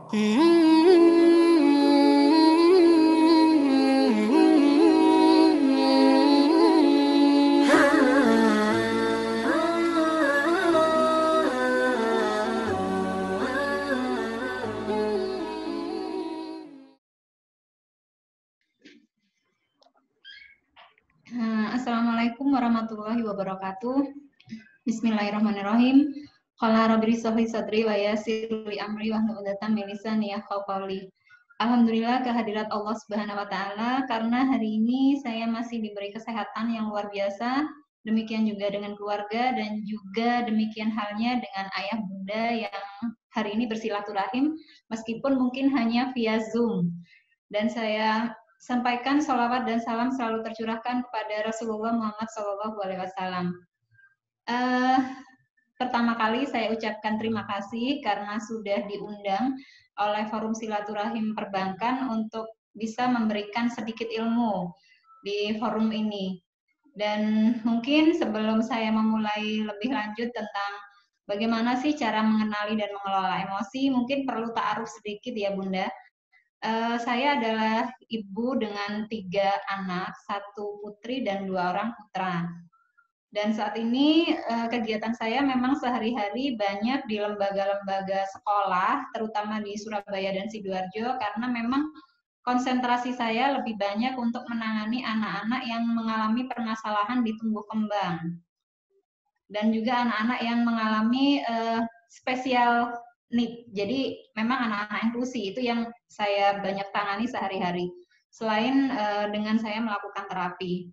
Assalamualaikum warahmatullahi wabarakatuh. Bismillahirrahmanirrahim. Qala rabbi shrah li sadri wa yassir li amri wahlul 'uqdatam min lisani yafqahu qawli. Alhamdulillah kehadirat Allah Subhanahu wa taala karena hari ini saya masih diberi kesehatan yang luar biasa. Demikian juga dengan keluarga dan juga demikian halnya dengan ayah bunda yang hari ini bersilaturahim meskipun mungkin hanya via Zoom. Dan saya sampaikan sholawat dan salam selalu tercurahkan kepada Rasulullah Muhammad SAW. Pertama kali saya ucapkan terima kasih karena sudah diundang oleh Forum Silaturahim Perbankan untuk bisa memberikan sedikit ilmu di forum ini. Dan mungkin sebelum saya memulai lebih lanjut tentang bagaimana sih cara mengenali dan mengelola emosi, mungkin perlu ta'aruf sedikit ya Bunda. Saya adalah ibu dengan 3 anak, 1 putri dan 2 orang putra. Dan saat ini kegiatan saya memang sehari-hari banyak di lembaga-lembaga sekolah, terutama di Surabaya dan Sidoarjo, karena memang konsentrasi saya lebih banyak untuk menangani anak-anak yang mengalami permasalahan di tumbuh kembang. Dan juga anak-anak yang mengalami spesial need. Jadi memang anak-anak inklusi itu yang saya banyak tangani sehari-hari. Selain dengan saya melakukan terapi.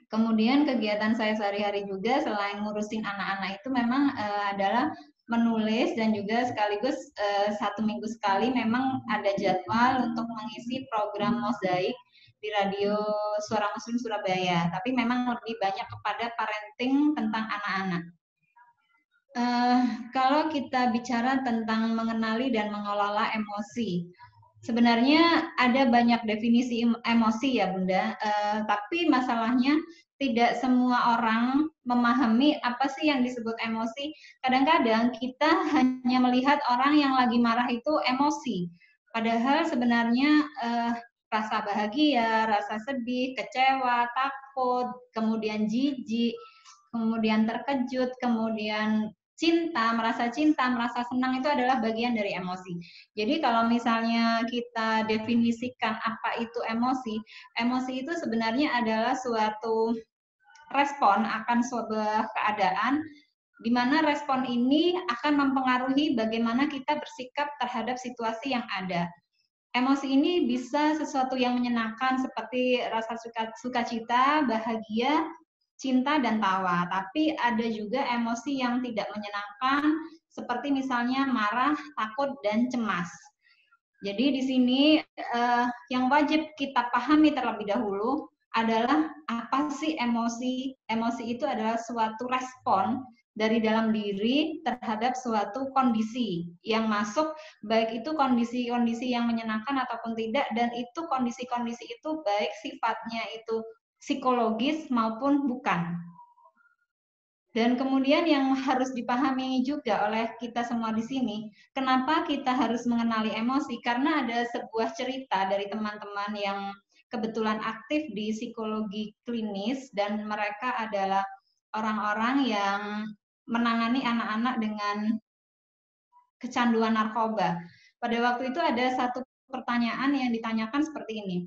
Kemudian kegiatan saya sehari-hari juga selain ngurusin anak-anak itu memang adalah menulis dan juga sekaligus 1 minggu sekali memang ada jadwal untuk mengisi program mozaik di radio Suara Muslim Surabaya. Tapi memang lebih banyak kepada parenting tentang anak-anak. Kalau kita bicara tentang mengenali dan mengelola emosi, sebenarnya ada banyak definisi emosi ya Bunda, tapi masalahnya tidak semua orang memahami apa sih yang disebut emosi. Kadang-kadang kita hanya melihat orang yang lagi marah itu emosi, padahal sebenarnya rasa bahagia, rasa sedih, kecewa, takut, kemudian jijik, kemudian terkejut, kemudian merasa senang itu adalah bagian dari emosi. Jadi kalau misalnya kita definisikan apa itu emosi, emosi itu sebenarnya adalah suatu respon akan sebuah keadaan di mana respon ini akan mempengaruhi bagaimana kita bersikap terhadap situasi yang ada. Emosi ini bisa sesuatu yang menyenangkan seperti rasa sukacita, bahagia, cinta dan tawa, tapi ada juga emosi yang tidak menyenangkan seperti misalnya marah, takut dan cemas. Jadi di sini yang wajib kita pahami terlebih dahulu adalah apa sih emosi? Emosi itu adalah suatu respon dari dalam diri terhadap suatu kondisi yang masuk, baik itu kondisi-kondisi yang menyenangkan ataupun tidak, dan itu kondisi-kondisi itu baik sifatnya itu psikologis maupun bukan. Dan kemudian yang harus dipahami juga oleh kita semua di sini, kenapa kita harus mengenali emosi? Karena ada sebuah cerita dari teman-teman yang kebetulan aktif di psikologi klinis dan mereka adalah orang-orang yang menangani anak-anak dengan kecanduan narkoba. Pada waktu itu ada satu pertanyaan yang ditanyakan seperti ini.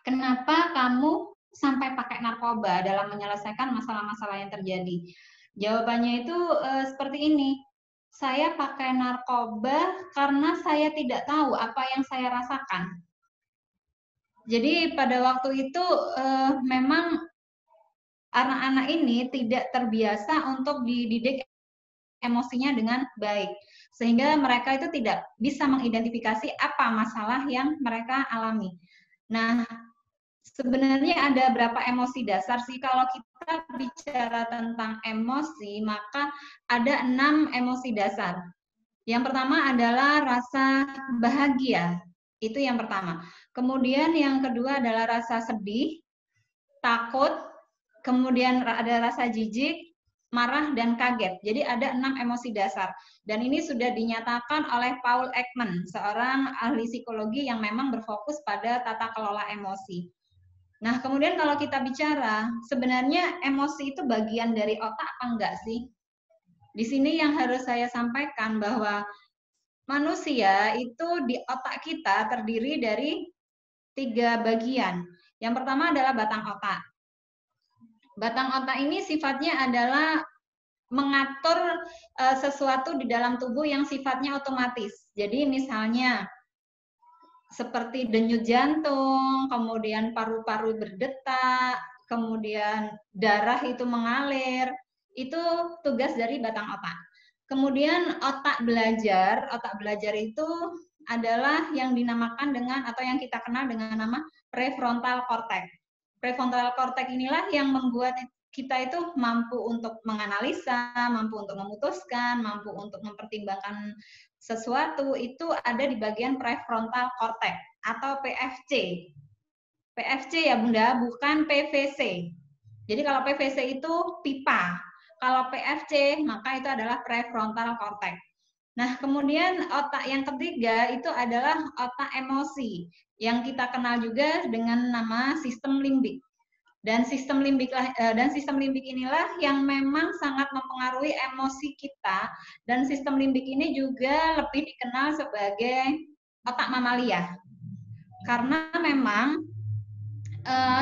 Kenapa kamu sampai pakai narkoba dalam menyelesaikan masalah-masalah yang terjadi? Jawabannya itu seperti ini. Saya pakai narkoba karena saya tidak tahu apa yang saya rasakan. Jadi pada waktu itu memang anak-anak ini tidak terbiasa untuk dididik emosinya dengan baik. Sehingga mereka itu tidak bisa mengidentifikasi apa masalah yang mereka alami. Nah, sebenarnya ada berapa emosi dasar sih? Kalau kita bicara tentang emosi, maka ada 6 emosi dasar. Yang pertama adalah rasa bahagia. Itu yang pertama. Kemudian yang kedua adalah rasa sedih, takut, kemudian ada rasa jijik, marah, dan kaget. Jadi ada 6 emosi dasar. Dan ini sudah dinyatakan oleh Paul Ekman, seorang ahli psikologi yang memang berfokus pada tata kelola emosi. Nah, kemudian kalau kita bicara, sebenarnya emosi itu bagian dari otak apa enggak sih? Di sini yang harus saya sampaikan bahwa manusia itu di otak kita terdiri dari 3 bagian. Yang pertama adalah batang otak. Batang otak ini sifatnya adalah mengatur sesuatu di dalam tubuh yang sifatnya otomatis. Jadi misalnya seperti denyut jantung, kemudian paru-paru berdetak, kemudian darah itu mengalir, itu tugas dari batang otak. Kemudian otak belajar itu adalah yang dinamakan dengan atau yang kita kenal dengan nama prefrontal cortex. Prefrontal cortex inilah yang membuat kita itu mampu untuk menganalisa, mampu untuk memutuskan, mampu untuk mempertimbangkan sesuatu, itu ada di bagian prefrontal cortex atau PFC. PFC ya Bunda, bukan PVC. Jadi kalau PVC itu pipa, kalau PFC maka itu adalah prefrontal cortex. Nah, kemudian otak yang ketiga itu adalah otak emosi yang kita kenal juga dengan nama sistem limbik. Dan sistem limbik inilah yang memang sangat mempengaruhi emosi kita, dan sistem limbik ini juga lebih dikenal sebagai otak mamalia. Karena memang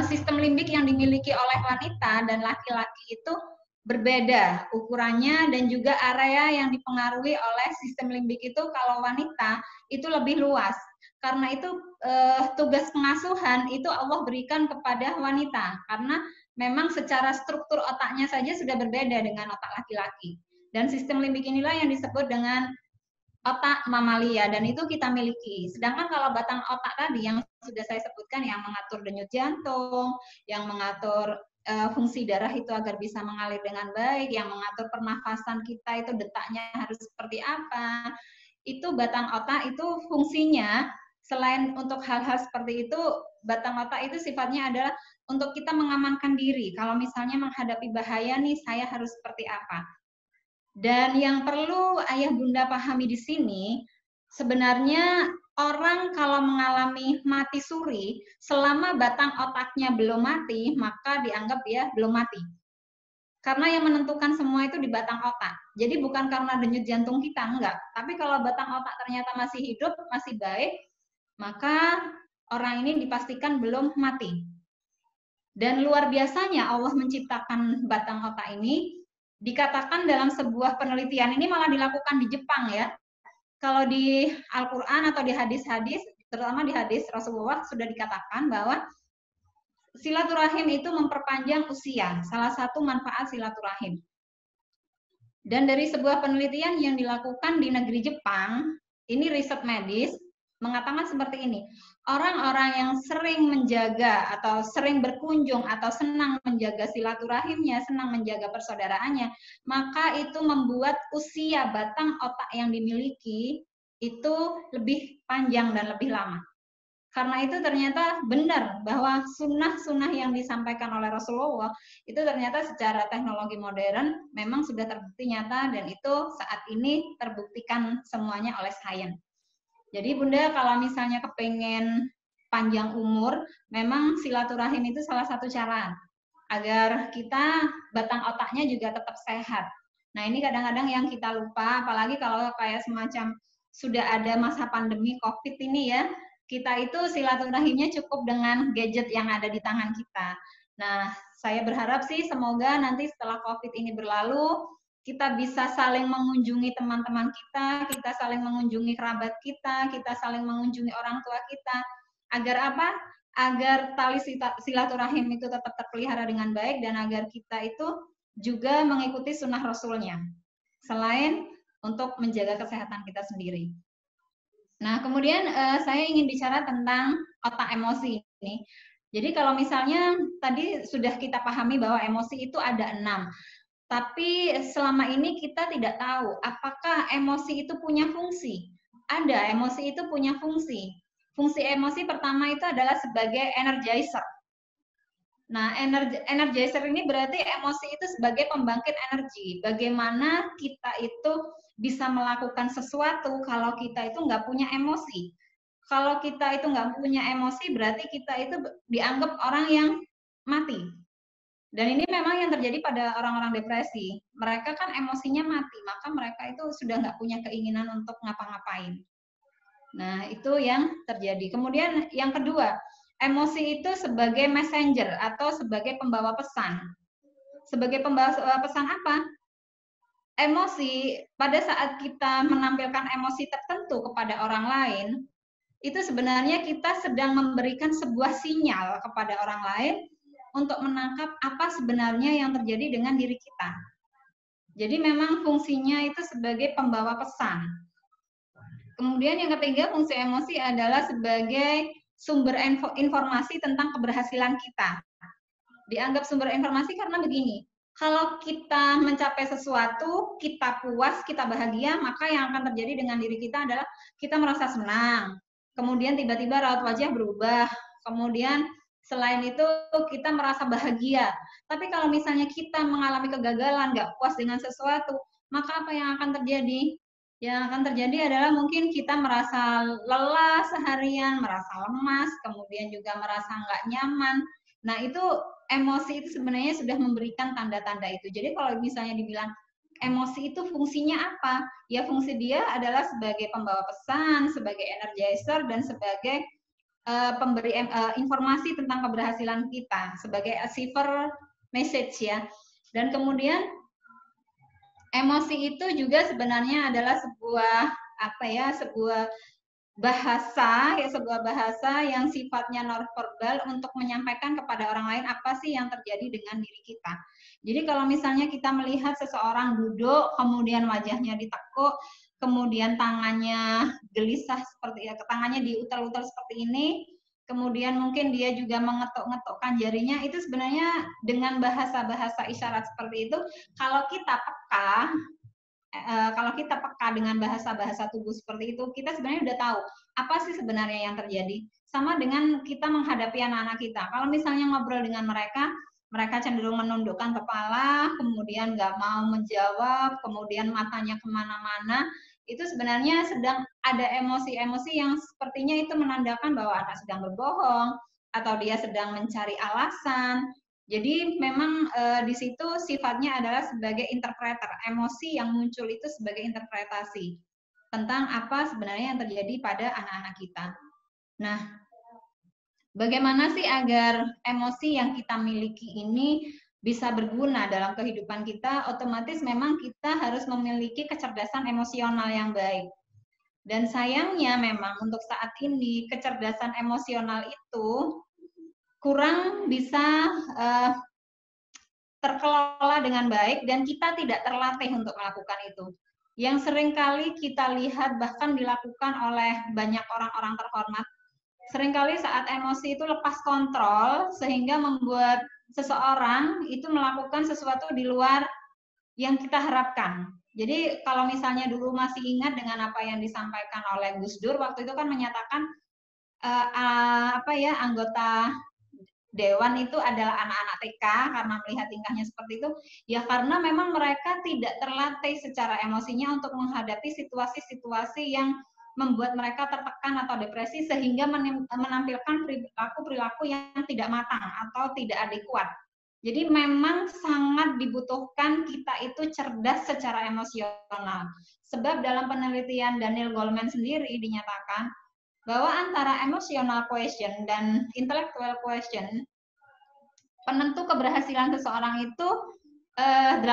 sistem limbik yang dimiliki oleh wanita dan laki-laki itu berbeda ukurannya, dan juga area yang dipengaruhi oleh sistem limbik itu kalau wanita itu lebih luas. Karena itu tugas pengasuhan itu Allah berikan kepada wanita, karena memang secara struktur otaknya saja sudah berbeda dengan otak laki-laki. Dan sistem limbik inilah yang disebut dengan otak mamalia, dan itu kita miliki. Sedangkan kalau batang otak tadi yang sudah saya sebutkan, yang mengatur denyut jantung, yang mengatur fungsi darah itu agar bisa mengalir dengan baik, yang mengatur pernafasan kita itu detaknya harus seperti apa, itu batang otak itu fungsinya selain untuk hal-hal seperti itu, batang otak itu sifatnya adalah untuk kita mengamankan diri. Kalau misalnya menghadapi bahaya nih, saya harus seperti apa. Dan yang perlu ayah bunda pahami di sini, sebenarnya orang kalau mengalami mati suri, selama batang otaknya belum mati, maka dianggap dia belum mati. Karena yang menentukan semua itu di batang otak. Jadi bukan karena denyut jantung kita, enggak. Tapi kalau batang otak ternyata masih hidup, masih baik, maka orang ini dipastikan belum mati. Dan luar biasanya Allah menciptakan batang otak ini, dikatakan dalam sebuah penelitian, ini malah dilakukan di Jepang ya. Kalau di Al-Quran atau di hadis-hadis, terutama di hadis Rasulullah sudah dikatakan bahwa silaturahim itu memperpanjang usia, salah satu manfaat silaturahim. Dan dari sebuah penelitian yang dilakukan di negeri Jepang, ini riset medis, mengatakan seperti ini, orang-orang yang sering menjaga atau sering berkunjung atau senang menjaga silaturahimnya, senang menjaga persaudaraannya, maka itu membuat usia batang otak yang dimiliki itu lebih panjang dan lebih lama. Karena itu ternyata benar bahwa sunnah-sunnah yang disampaikan oleh Rasulullah itu ternyata secara teknologi modern memang sudah terbukti nyata, dan itu saat ini terbuktikan semuanya oleh sains. Jadi Bunda kalau misalnya kepengen panjang umur, memang silaturahim itu salah satu cara agar kita batang otaknya juga tetap sehat. Nah ini kadang-kadang yang kita lupa, apalagi kalau kayak semacam sudah ada masa pandemi COVID ini ya, kita itu silaturahimnya cukup dengan gadget yang ada di tangan kita. Nah, saya berharap sih semoga nanti setelah COVID ini berlalu, kita bisa saling mengunjungi teman-teman kita saling mengunjungi kerabat kita saling mengunjungi orang tua kita. Agar apa? Agar tali silaturahim itu tetap terpelihara dengan baik, dan agar kita itu juga mengikuti sunnah Rasulnya. Selain untuk menjaga kesehatan kita sendiri. Nah, kemudian saya ingin bicara tentang otak emosi ini. Jadi kalau misalnya tadi sudah kita pahami bahwa emosi itu ada 6. Tapi selama ini kita tidak tahu apakah emosi itu punya fungsi. Ada, emosi itu punya fungsi. Fungsi emosi pertama itu adalah sebagai energizer. Nah, energizer ini berarti emosi itu sebagai pembangkit energi. Bagaimana kita itu bisa melakukan sesuatu kalau kita itu nggak punya emosi. Kalau kita itu nggak punya emosi, berarti kita itu dianggap orang yang mati. Dan ini memang yang terjadi pada orang-orang depresi. Mereka kan emosinya mati, maka mereka itu sudah nggak punya keinginan untuk ngapa-ngapain. Nah, itu yang terjadi. Kemudian yang kedua, emosi itu sebagai messenger atau sebagai pembawa pesan. Sebagai pembawa pesan apa? Emosi, pada saat kita menampilkan emosi tertentu kepada orang lain, itu sebenarnya kita sedang memberikan sebuah sinyal kepada orang lain untuk menangkap apa sebenarnya yang terjadi dengan diri kita. Jadi memang fungsinya itu sebagai pembawa pesan. Kemudian yang ketiga, fungsi emosi adalah sebagai sumber informasi tentang keberhasilan kita. Dianggap sumber informasi karena begini, kalau kita mencapai sesuatu, kita puas, kita bahagia, maka yang akan terjadi dengan diri kita adalah kita merasa senang. Kemudian tiba-tiba raut wajah berubah. Kemudian selain itu kita merasa bahagia. Tapi kalau misalnya kita mengalami kegagalan, nggak puas dengan sesuatu, maka apa yang akan terjadi? Yang akan terjadi adalah mungkin kita merasa lelah seharian, merasa lemas, kemudian juga merasa nggak nyaman. Nah, itu emosi itu sebenarnya sudah memberikan tanda-tanda itu. Jadi kalau misalnya dibilang emosi itu fungsinya apa? Ya fungsi dia adalah sebagai pembawa pesan, sebagai energizer, dan sebagai pemberi informasi tentang keberhasilan kita, sebagai achiever message ya. Dan kemudian emosi itu juga sebenarnya adalah sebuah apa ya, sebuah bahasa ya, sebuah bahasa yang sifatnya nonverbal untuk menyampaikan kepada orang lain apa sih yang terjadi dengan diri kita. Jadi kalau misalnya kita melihat seseorang duduk, kemudian wajahnya ditekuk, kemudian tangannya gelisah seperti ya, tangannya diutar-utar seperti ini, kemudian mungkin dia juga mengetuk-ngetukkan jarinya, itu sebenarnya dengan bahasa-bahasa isyarat seperti itu, kalau kita peka, kalau kita peka dengan bahasa-bahasa tubuh seperti itu, kita sebenarnya udah tahu apa sih sebenarnya yang terjadi. Sama dengan kita menghadapi anak-anak kita. Kalau misalnya ngobrol dengan mereka, mereka cenderung menundukkan kepala, kemudian nggak mau menjawab, kemudian matanya kemana-mana, itu sebenarnya sedang ada emosi-emosi yang sepertinya itu menandakan bahwa anak sedang berbohong, atau dia sedang mencari alasan. Jadi memang di situ sifatnya adalah sebagai interpreter. Emosi yang muncul itu sebagai interpretasi tentang apa sebenarnya yang terjadi pada anak-anak kita. Nah, bagaimana sih agar emosi yang kita miliki ini bisa berguna dalam kehidupan kita? Otomatis memang kita harus memiliki kecerdasan emosional yang baik. Dan sayangnya memang untuk saat ini kecerdasan emosional itu kurang bisa terkelola dengan baik dan kita tidak terlatih untuk melakukan itu. Yang seringkali kita lihat bahkan dilakukan oleh banyak orang-orang terhormat, seringkali saat emosi itu lepas kontrol sehingga membuat seseorang itu melakukan sesuatu di luar yang kita harapkan. Jadi kalau misalnya dulu masih ingat dengan apa yang disampaikan oleh Gus Dur waktu itu kan menyatakan apa ya, anggota Dewan itu adalah anak-anak TK karena melihat tingkahnya seperti itu, ya karena memang mereka tidak terlatih secara emosinya untuk menghadapi situasi-situasi yang membuat mereka tertekan atau depresi sehingga menampilkan perilaku-perilaku yang tidak matang atau tidak adekuat. Jadi memang sangat dibutuhkan kita itu cerdas secara emosional. Sebab dalam penelitian Daniel Goleman sendiri dinyatakan bahwa antara emotional quotient dan intellectual quotient, penentu keberhasilan seseorang itu 80%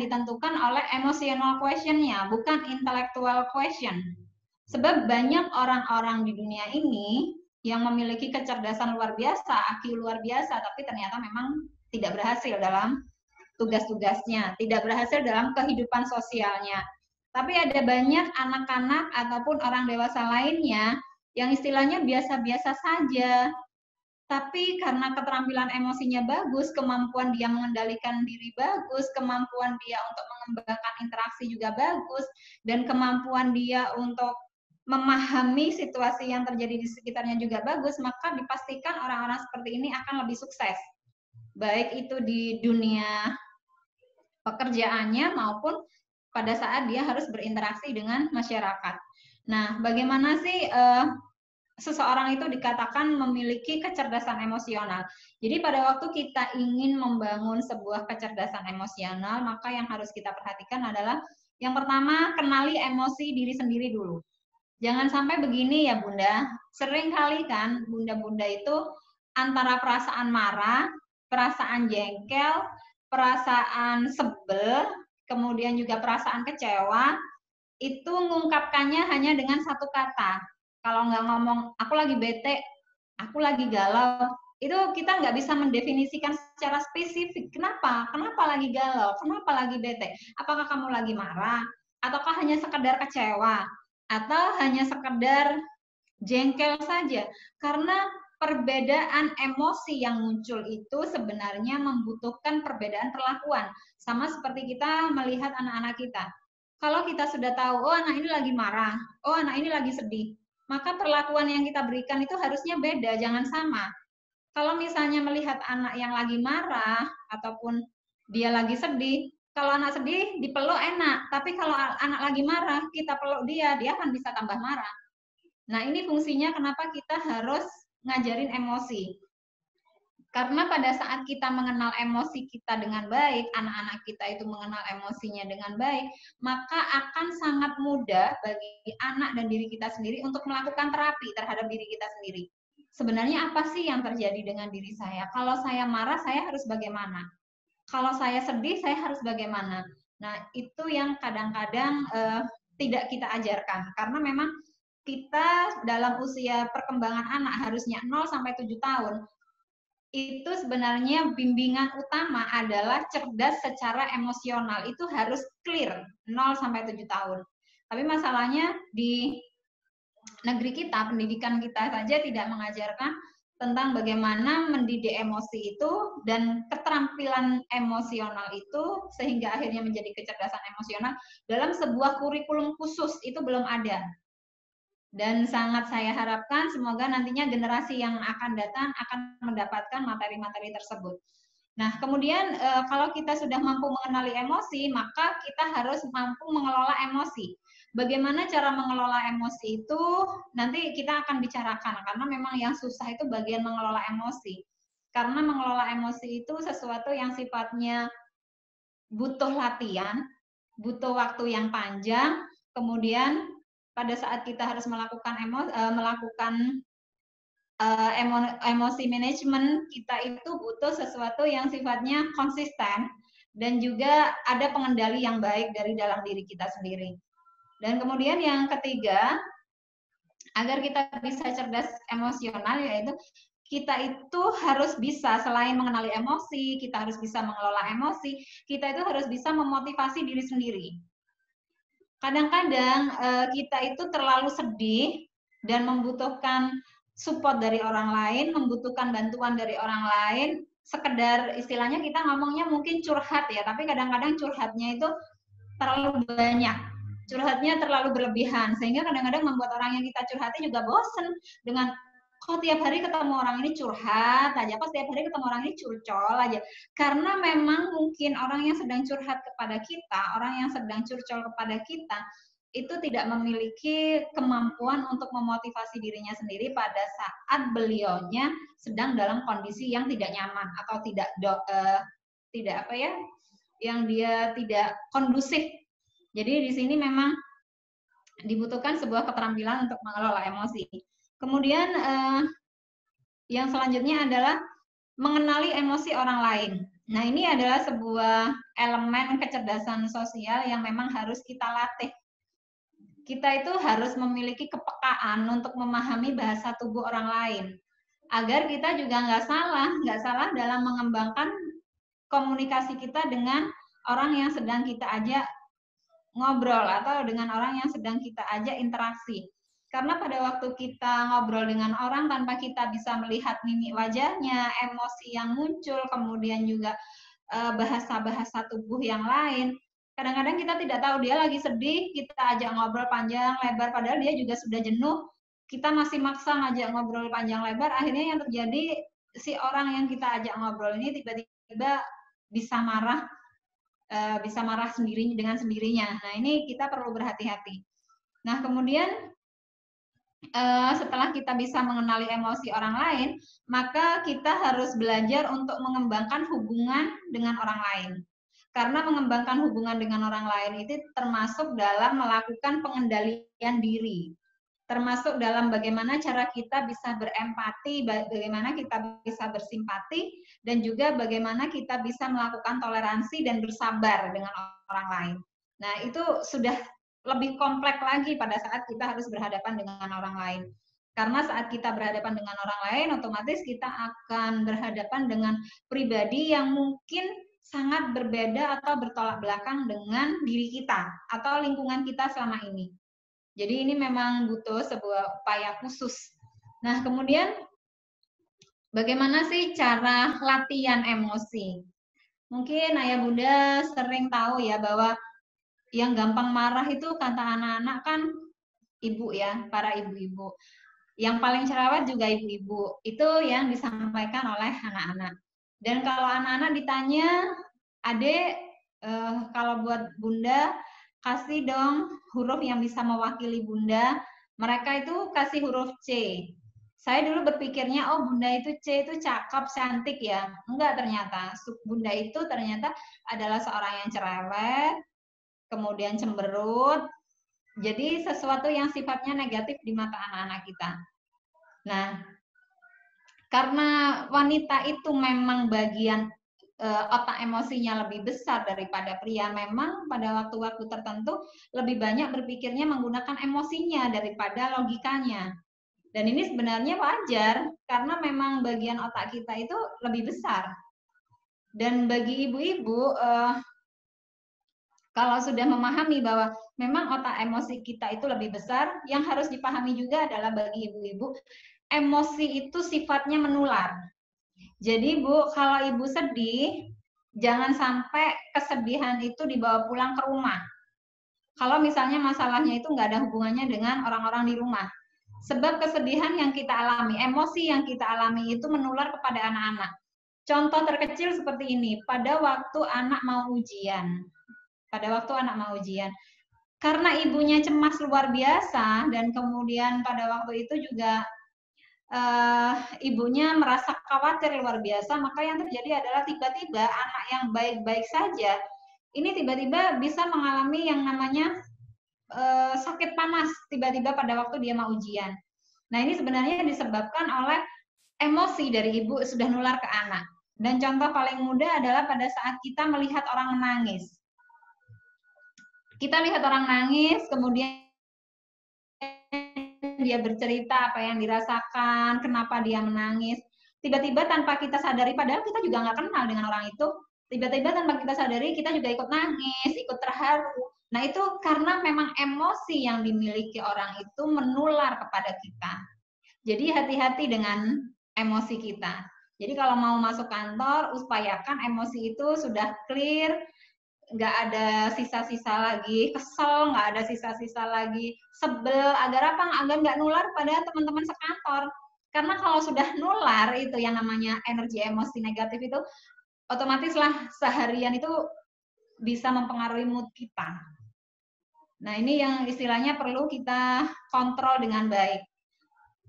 ditentukan oleh emotional quotient-nya, bukan intellectual quotient. Sebab banyak orang-orang di dunia ini yang memiliki kecerdasan luar biasa, IQ luar biasa, tapi ternyata memang tidak berhasil dalam tugas-tugasnya, tidak berhasil dalam kehidupan sosialnya. Tapi ada banyak anak-anak ataupun orang dewasa lainnya yang istilahnya biasa-biasa saja, tapi karena keterampilan emosinya bagus, kemampuan dia mengendalikan diri bagus, kemampuan dia untuk mengembangkan interaksi juga bagus, dan kemampuan dia untuk memahami situasi yang terjadi di sekitarnya juga bagus, maka dipastikan orang-orang seperti ini akan lebih sukses baik itu di dunia pekerjaannya maupun pada saat dia harus berinteraksi dengan masyarakat. Nah, bagaimana sih seseorang itu dikatakan memiliki kecerdasan emosional? Jadi pada waktu kita ingin membangun sebuah kecerdasan emosional, maka yang harus kita perhatikan adalah yang pertama, kenali emosi diri sendiri dulu. Jangan sampai begini ya Bunda, sering kali kan Bunda-Bunda itu antara perasaan marah, perasaan jengkel, perasaan sebel, kemudian juga perasaan kecewa, itu mengungkapkannya hanya dengan satu kata. Kalau nggak ngomong, aku lagi bete, aku lagi galau, itu kita nggak bisa mendefinisikan secara spesifik. Kenapa? Kenapa lagi galau? Kenapa lagi bete? Apakah kamu lagi marah? Ataukah hanya sekedar kecewa? Atau hanya sekedar jengkel saja? Karena perbedaan emosi yang muncul itu sebenarnya membutuhkan perbedaan perlakuan. Sama seperti kita melihat anak-anak kita. Kalau kita sudah tahu, oh anak ini lagi marah, oh anak ini lagi sedih, maka perlakuan yang kita berikan itu harusnya beda, jangan sama. Kalau misalnya melihat anak yang lagi marah ataupun dia lagi sedih, kalau anak sedih dipeluk enak, tapi kalau anak lagi marah kita peluk dia, dia akan bisa tambah marah. Nah, ini fungsinya kenapa kita harus ngajarin emosi. Karena pada saat kita mengenal emosi kita dengan baik, anak-anak kita itu mengenal emosinya dengan baik, maka akan sangat mudah bagi anak dan diri kita sendiri untuk melakukan terapi terhadap diri kita sendiri. Sebenarnya apa sih yang terjadi dengan diri saya? Kalau saya marah, saya harus bagaimana? Kalau saya sedih, saya harus bagaimana? Nah, itu yang kadang-kadang tidak kita ajarkan. Karena memang kita dalam usia perkembangan anak harusnya 0 sampai 7 tahun, itu sebenarnya bimbingan utama adalah cerdas secara emosional. Itu harus clear 0 sampai 7 tahun. Tapi masalahnya di negeri kita, pendidikan kita saja tidak mengajarkan tentang bagaimana mendidik emosi itu dan keterampilan emosional itu sehingga akhirnya menjadi kecerdasan emosional dalam sebuah kurikulum khusus itu belum ada. Dan sangat saya harapkan semoga nantinya generasi yang akan datang akan mendapatkan materi-materi tersebut. Nah, kemudian kalau kita sudah mampu mengenali emosi, maka kita harus mampu mengelola emosi. Bagaimana cara mengelola emosi itu nanti kita akan bicarakan, karena memang yang susah itu bagian mengelola emosi. Karena mengelola emosi itu sesuatu yang sifatnya butuh latihan, butuh waktu yang panjang, kemudian pada saat kita harus melakukan emosi manajemen, kita itu butuh sesuatu yang sifatnya konsisten dan juga ada pengendali yang baik dari dalam diri kita sendiri. Dan kemudian yang ketiga, agar kita bisa cerdas emosional, yaitu kita itu harus bisa, selain mengenali emosi, kita harus bisa mengelola emosi, kita itu harus bisa memotivasi diri sendiri. Kadang-kadang kita itu terlalu sedih dan membutuhkan support dari orang lain, membutuhkan bantuan dari orang lain, sekedar istilahnya kita ngomongnya mungkin curhat ya, tapi kadang-kadang curhatnya itu terlalu banyak, curhatnya terlalu berlebihan, sehingga kadang-kadang membuat orang yang kita curhati juga bosen dengan kok tiap hari ketemu orang ini curhat aja, kok tiap hari ketemu orang ini curcol aja. Karena memang mungkin orang yang sedang curhat kepada kita, orang yang sedang curcol kepada kita, itu tidak memiliki kemampuan untuk memotivasi dirinya sendiri pada saat beliaunya sedang dalam kondisi yang tidak nyaman atau tidak apa ya, yang dia tidak kondusif. Jadi di sini memang dibutuhkan sebuah keterampilan untuk mengelola emosi. Kemudian yang selanjutnya adalah mengenali emosi orang lain. Nah, ini adalah sebuah elemen kecerdasan sosial yang memang harus kita latih. Kita itu harus memiliki kepekaan untuk memahami bahasa tubuh orang lain, agar kita juga nggak salah dalam mengembangkan komunikasi kita dengan orang yang sedang kita ajak ngobrol atau dengan orang yang sedang kita ajak interaksi. Karena pada waktu kita ngobrol dengan orang tanpa kita bisa melihat mimik wajahnya, emosi yang muncul, kemudian juga bahasa-bahasa tubuh yang lain, kadang-kadang kita tidak tahu dia lagi sedih, kita ajak ngobrol panjang lebar, padahal dia juga sudah jenuh, kita masih maksa ngajak ngobrol panjang lebar, akhirnya yang terjadi si orang yang kita ajak ngobrol ini tiba-tiba bisa marah sendiri dengan sendirinya. Nah, ini kita perlu berhati-hati. Nah, kemudian setelah kita bisa mengenali emosi orang lain, maka kita harus belajar untuk mengembangkan hubungan dengan orang lain. Karena mengembangkan hubungan dengan orang lain itu termasuk dalam melakukan pengendalian diri. Termasuk dalam bagaimana cara kita bisa berempati, bagaimana kita bisa bersimpati, dan juga bagaimana kita bisa melakukan toleransi dan bersabar dengan orang lain. Nah, itu sudah lebih kompleks lagi pada saat kita harus berhadapan dengan orang lain. Karena saat kita berhadapan dengan orang lain, otomatis kita akan berhadapan dengan pribadi yang mungkin sangat berbeda atau bertolak belakang dengan diri kita atau lingkungan kita selama ini. Jadi ini memang butuh sebuah upaya khusus. Nah, kemudian bagaimana sih cara latihan emosi? Mungkin ayah bunda sering tahu ya bahwa yang gampang marah itu kata anak-anak kan ibu ya, para ibu-ibu. Yang paling cerewet juga ibu-ibu. Itu yang disampaikan oleh anak-anak. Dan kalau anak-anak ditanya, Adek, kalau buat bunda, kasih dong huruf yang bisa mewakili bunda. Mereka itu kasih huruf C. Saya dulu berpikirnya, oh bunda itu C itu cakep, cantik ya. Enggak ternyata. Bunda itu ternyata adalah seorang yang cerewet, kemudian cemberut, jadi sesuatu yang sifatnya negatif di mata anak-anak kita. Nah, karena wanita itu memang bagian otak emosinya lebih besar daripada pria, memang pada waktu-waktu tertentu lebih banyak berpikirnya menggunakan emosinya daripada logikanya. Dan ini sebenarnya wajar, karena memang bagian otak kita itu lebih besar. Dan bagi ibu-ibu, kalau sudah memahami bahwa memang otak emosi kita itu lebih besar, yang harus dipahami juga adalah bagi ibu-ibu, emosi itu sifatnya menular. Jadi Bu, kalau ibu sedih, jangan sampai kesedihan itu dibawa pulang ke rumah. Kalau misalnya masalahnya itu nggak ada hubungannya dengan orang-orang di rumah. Sebab kesedihan yang kita alami, emosi yang kita alami itu menular kepada anak-anak. Contoh terkecil seperti ini, pada waktu anak mau ujian. Karena ibunya cemas luar biasa dan kemudian pada waktu itu juga ibunya merasa khawatir luar biasa, maka yang terjadi adalah tiba-tiba anak yang baik-baik saja ini tiba-tiba bisa mengalami yang namanya sakit panas tiba-tiba pada waktu dia mau ujian. Nah, ini sebenarnya disebabkan oleh emosi dari ibu sudah nular ke anak. Dan contoh paling mudah adalah pada saat kita melihat orang menangis. Kita lihat orang nangis, kemudian dia bercerita apa yang dirasakan, kenapa dia menangis. Tiba-tiba tanpa kita sadari, padahal kita juga nggak kenal dengan orang itu, tiba-tiba tanpa kita sadari, kita juga ikut nangis, ikut terharu. Nah, itu karena memang emosi yang dimiliki orang itu menular kepada kita. Jadi hati-hati dengan emosi kita. Jadi kalau mau masuk kantor, upayakan emosi itu sudah clear, nggak ada sisa-sisa lagi kesel, nggak ada sisa-sisa lagi sebel, agar apa? Agar nggak nular pada teman-teman sekantor. Karena kalau sudah nular itu yang namanya energi emosi negatif itu, otomatislah seharian itu bisa mempengaruhi mood kita. Nah, ini yang istilahnya perlu kita kontrol dengan baik.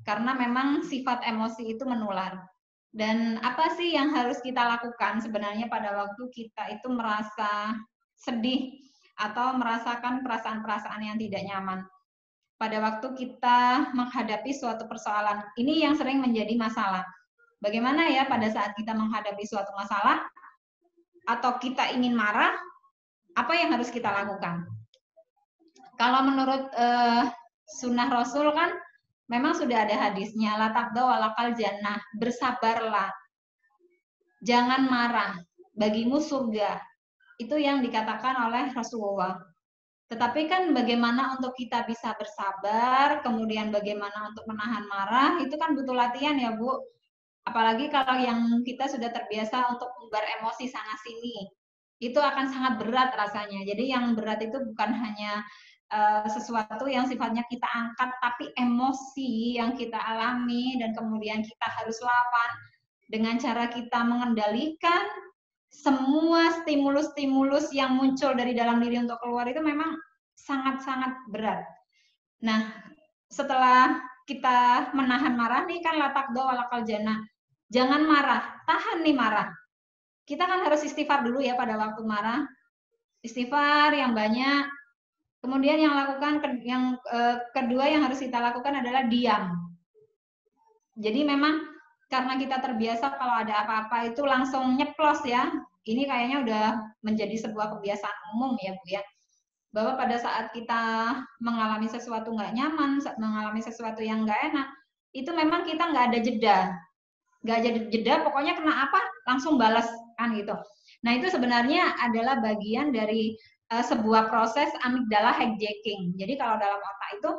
Karena memang sifat emosi itu menular. Dan apa sih yang harus kita lakukan sebenarnya pada waktu kita itu merasa sedih atau merasakan perasaan-perasaan yang tidak nyaman? Pada waktu kita menghadapi suatu persoalan, ini yang sering menjadi masalah. Bagaimana ya pada saat kita menghadapi suatu masalah atau kita ingin marah, apa yang harus kita lakukan? Kalau menurut sunnah Rasul kan memang sudah ada hadisnya, la taqda walakal jannah, bersabarlah, jangan marah, bagimu surga. Itu yang dikatakan oleh Rasulullah. Tetapi kan bagaimana untuk kita bisa bersabar, kemudian bagaimana untuk menahan marah, itu kan butuh latihan ya Bu. Apalagi kalau yang kita sudah terbiasa untuk umbar emosi sana sini, itu akan sangat berat rasanya. Jadi yang berat itu bukan hanya sesuatu yang sifatnya kita angkat, tapi emosi yang kita alami dan kemudian kita harus lawan. dengan cara kita mengendalikan semua stimulus-stimulus yang muncul dari dalam diri untuk keluar itu memang sangat-sangat berat. Nah, setelah kita menahan marah nih kan latak do walakal jana. Jangan marah, tahan nih marah. Kita kan harus istighfar dulu ya pada waktu marah. Istighfar yang banyak. Kemudian yang kedua yang harus kita lakukan adalah diam. Jadi memang karena kita terbiasa kalau ada apa-apa itu langsung nyeplos ya. Ini kayaknya udah menjadi sebuah kebiasaan umum ya Bu ya. Bahwa pada saat kita mengalami sesuatu nggak nyaman, mengalami sesuatu yang nggak enak, itu memang kita nggak ada jeda. Nggak ada jeda, pokoknya kena apa, langsung balas kan gitu. Nah itu sebenarnya adalah bagian dari sebuah proses amigdala hijacking. Jadi kalau dalam otak itu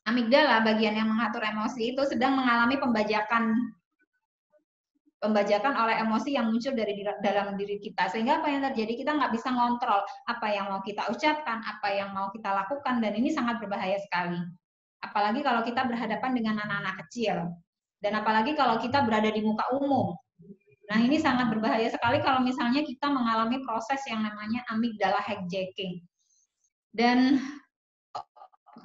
amigdala, bagian yang mengatur emosi itu sedang mengalami pembajakan oleh emosi yang muncul dari dalam diri kita. Sehingga apa yang terjadi, kita nggak bisa ngontrol apa yang mau kita ucapkan, apa yang mau kita lakukan, dan ini sangat berbahaya sekali. Apalagi kalau kita berhadapan dengan anak-anak kecil. Dan apalagi kalau kita berada di muka umum. Nah, ini sangat berbahaya sekali kalau misalnya kita mengalami proses yang namanya amigdala hijacking. Dan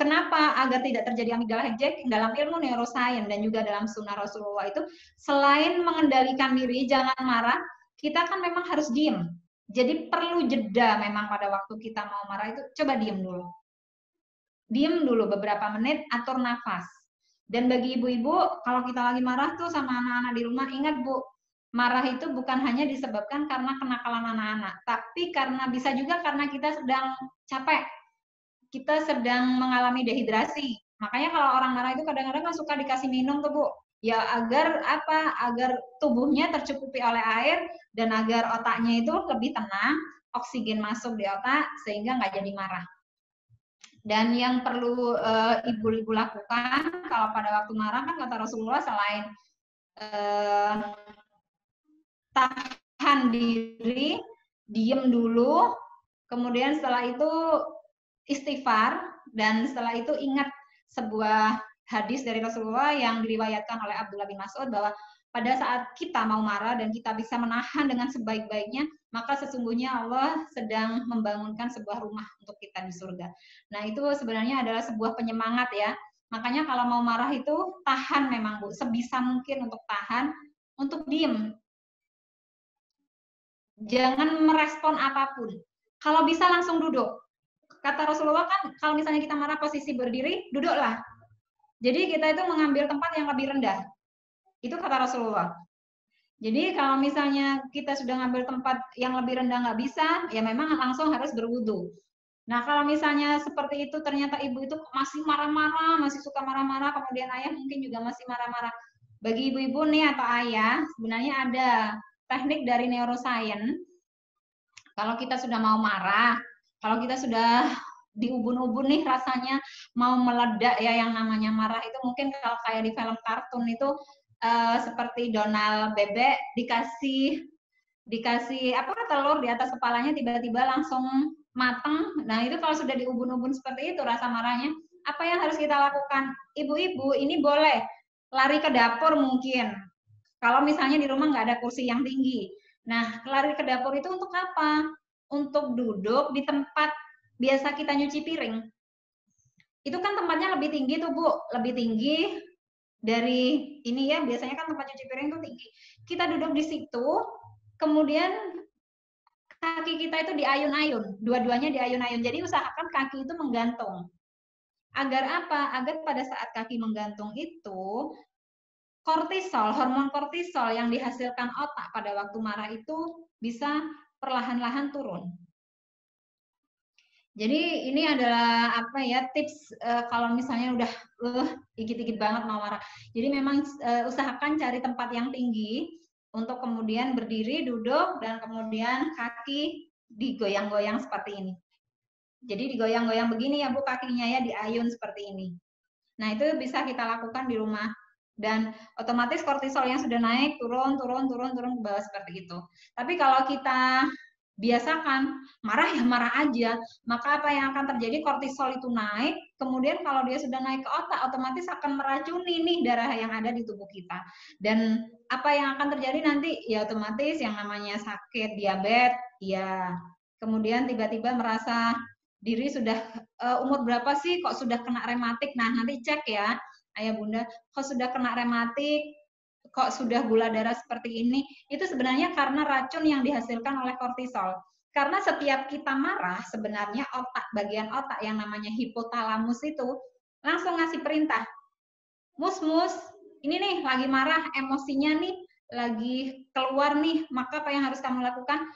kenapa agar tidak terjadi amigdala hijacking dalam ilmu neuroscience dan juga dalam sunnah Rasulullah itu, selain mengendalikan diri, jangan marah, kita kan memang harus diem. Jadi perlu jeda memang pada waktu kita mau marah itu, coba diem dulu. Diem dulu beberapa menit, atur nafas. Dan bagi ibu-ibu, kalau kita lagi marah tuh sama anak-anak di rumah, ingat Bu, marah itu bukan hanya disebabkan karena kenakalan anak-anak, tapi karena bisa juga karena kita sedang capek, kita sedang mengalami dehidrasi. Makanya kalau orang marah itu kadang-kadang kan suka dikasih minum tuh Bu. Ya agar apa? Agar tubuhnya tercukupi oleh air dan agar otaknya itu lebih tenang, oksigen masuk di otak sehingga nggak jadi marah. Dan yang perlu ibu-ibu lakukan kalau pada waktu marah kan kata Rasulullah selain tahan diri, diem dulu, kemudian setelah itu istighfar, dan setelah itu ingat sebuah hadis dari Rasulullah yang diriwayatkan oleh Abdullah bin Mas'ud bahwa pada saat kita mau marah dan kita bisa menahan dengan sebaik-baiknya, maka sesungguhnya Allah sedang membangunkan sebuah rumah untuk kita di surga. Nah, itu sebenarnya adalah sebuah penyemangat ya. Makanya kalau mau marah itu tahan memang Bu, sebisa mungkin untuk tahan, untuk diem. Jangan merespon apapun. Kalau bisa langsung duduk. Kata Rasulullah kan kalau misalnya kita marah posisi berdiri, duduklah. Jadi kita itu mengambil tempat yang lebih rendah. Itu kata Rasulullah. Jadi kalau misalnya kita sudah ngambil tempat yang lebih rendah nggak bisa, ya memang langsung harus berwudu. Nah kalau misalnya seperti itu ternyata ibu itu masih marah-marah, masih suka marah-marah, kemudian ayah mungkin juga masih marah-marah. Bagi ibu-ibu nih atau ayah, sebenarnya ada teknik dari neuroscience. Kalau kita sudah mau marah, kalau kita sudah di ubun-ubun nih rasanya mau meledak ya yang namanya marah itu, mungkin kalau kayak di film kartun itu seperti Donald bebek dikasih apa telur di atas kepalanya tiba-tiba langsung mateng. Nah itu kalau sudah di ubun-ubun seperti itu rasa marahnya, apa yang harus kita lakukan? Ibu-ibu ini boleh lari ke dapur mungkin. Kalau misalnya di rumah nggak ada kursi yang tinggi. Nah, lari ke dapur itu untuk apa? Untuk duduk di tempat biasa kita nyuci piring. Itu kan tempatnya lebih tinggi tuh Bu, lebih tinggi dari ini ya, biasanya kan tempat cuci piring itu tinggi. Kita duduk di situ, kemudian kaki kita itu diayun-ayun, dua-duanya diayun-ayun. Jadi usahakan kaki itu menggantung. Agar apa? Agar pada saat kaki menggantung itu, kortisol, hormon kortisol yang dihasilkan otak pada waktu marah itu bisa perlahan-lahan turun. Jadi ini adalah apa ya tips kalau misalnya udah dikit-dikit banget mau marah. Jadi memang usahakan cari tempat yang tinggi untuk kemudian berdiri, duduk, dan kemudian kaki digoyang-goyang seperti ini. Jadi digoyang-goyang begini ya Bu kakinya ya, diayun seperti ini. Nah itu bisa kita lakukan di rumah. Dan otomatis kortisol yang sudah naik turun ke bawah seperti itu. Tapi kalau kita biasakan marah ya marah aja, maka apa yang akan terjadi, kortisol itu naik, kemudian kalau dia sudah naik ke otak otomatis akan meracuni nih darah yang ada di tubuh kita, dan apa yang akan terjadi nanti ya otomatis yang namanya sakit diabetes ya, kemudian tiba-tiba merasa diri sudah umur berapa sih kok sudah kena rematik. Nah nanti cek ya ayah bunda, kok sudah kena rematik, kok sudah gula darah seperti ini, itu sebenarnya karena racun yang dihasilkan oleh kortisol. Karena setiap kita marah, sebenarnya otak, bagian otak yang namanya hipotalamus itu langsung ngasih perintah, mus, ini nih lagi marah, emosinya nih lagi keluar nih, maka apa yang harus kamu lakukan?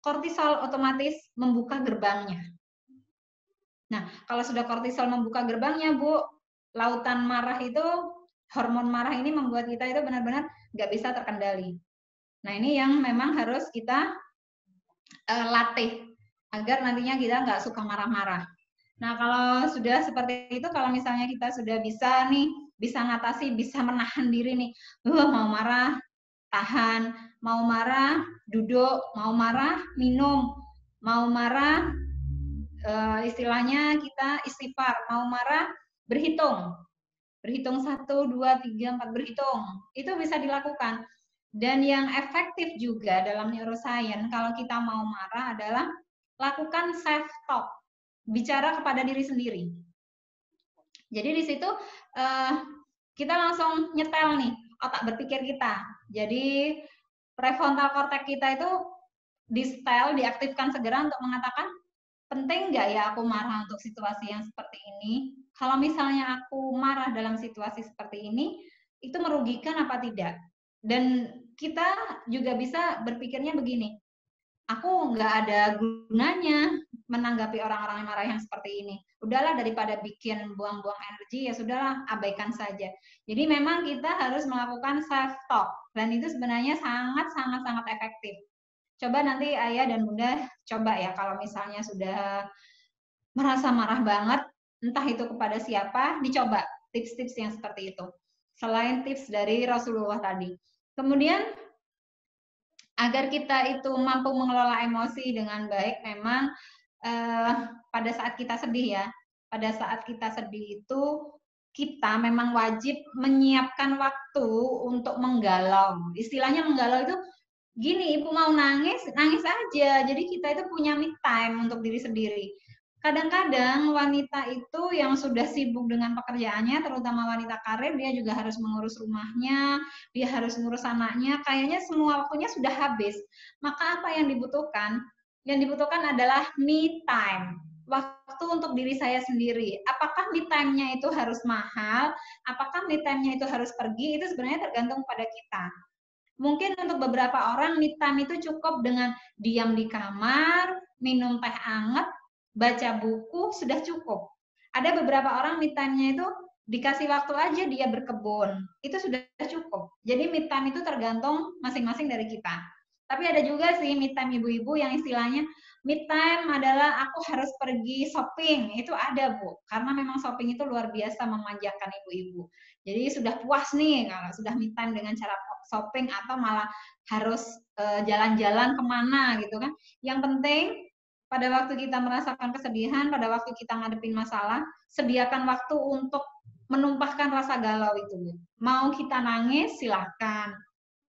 Kortisol otomatis membuka gerbangnya. Nah, kalau sudah kortisol membuka gerbangnya, Bu, lautan marah itu, hormon marah ini membuat kita itu benar-benar nggak bisa terkendali. Nah, ini yang memang harus kita latih agar nantinya kita nggak suka marah-marah. Nah, kalau sudah seperti itu, kalau misalnya kita sudah bisa nih, bisa ngatasi, bisa menahan diri nih, mau marah, tahan, mau marah, duduk, mau marah, minum, mau marah, istilahnya kita istighfar, mau marah, berhitung. Berhitung 1, 2, 3, 4, berhitung. Itu bisa dilakukan. Dan yang efektif juga dalam neuroscience, kalau kita mau marah adalah lakukan self-talk, bicara kepada diri sendiri. Jadi di situ kita langsung nyetel nih otak berpikir kita. Jadi prefrontal cortex kita itu di setel, diaktifkan segera untuk mengatakan, penting nggak ya aku marah untuk situasi yang seperti ini? Kalau misalnya aku marah dalam situasi seperti ini, itu merugikan apa tidak? Dan kita juga bisa berpikirnya begini, aku nggak ada gunanya menanggapi orang-orang yang marah yang seperti ini. Udahlah, daripada bikin buang-buang energi, ya sudahlah, abaikan saja. Jadi memang kita harus melakukan self-talk, dan itu sebenarnya sangat-sangat efektif. Coba nanti ayah dan bunda coba ya, kalau misalnya sudah merasa marah banget, entah itu kepada siapa, dicoba tips-tips yang seperti itu. Selain tips dari Rasulullah tadi. Kemudian agar kita itu mampu mengelola emosi dengan baik, memang pada saat kita sedih ya, pada saat kita sedih itu kita memang wajib menyiapkan waktu untuk menggalau. Istilahnya menggalau itu gini, ibu mau nangis, nangis aja. Jadi kita itu punya me time untuk diri sendiri. Kadang-kadang wanita itu yang sudah sibuk dengan pekerjaannya, terutama wanita karir, dia juga harus mengurus rumahnya, dia harus ngurus anaknya, kayaknya semua waktunya sudah habis. Maka apa yang dibutuhkan? Yang dibutuhkan adalah me time, waktu untuk diri saya sendiri. Apakah me time-nya itu harus mahal? Apakah me time-nya itu harus pergi? Itu sebenarnya tergantung pada kita. Mungkin untuk beberapa orang me time itu cukup dengan diam di kamar, minum teh hangat, baca buku, sudah cukup. Ada beberapa orang me time-nya itu dikasih waktu aja dia berkebun, itu sudah cukup. Jadi me time itu tergantung masing-masing dari kita. Tapi ada juga sih me time ibu-ibu yang istilahnya me time adalah aku harus pergi shopping. Itu ada, Bu. Karena memang shopping itu luar biasa memanjakan ibu-ibu. Jadi sudah puas nih kalau sudah me time dengan cara shopping, atau malah harus jalan-jalan kemana gitu kan. Yang penting pada waktu kita merasakan kesedihan, pada waktu kita ngadepin masalah, sediakan waktu untuk menumpahkan rasa galau itu. Mau kita nangis, silahkan.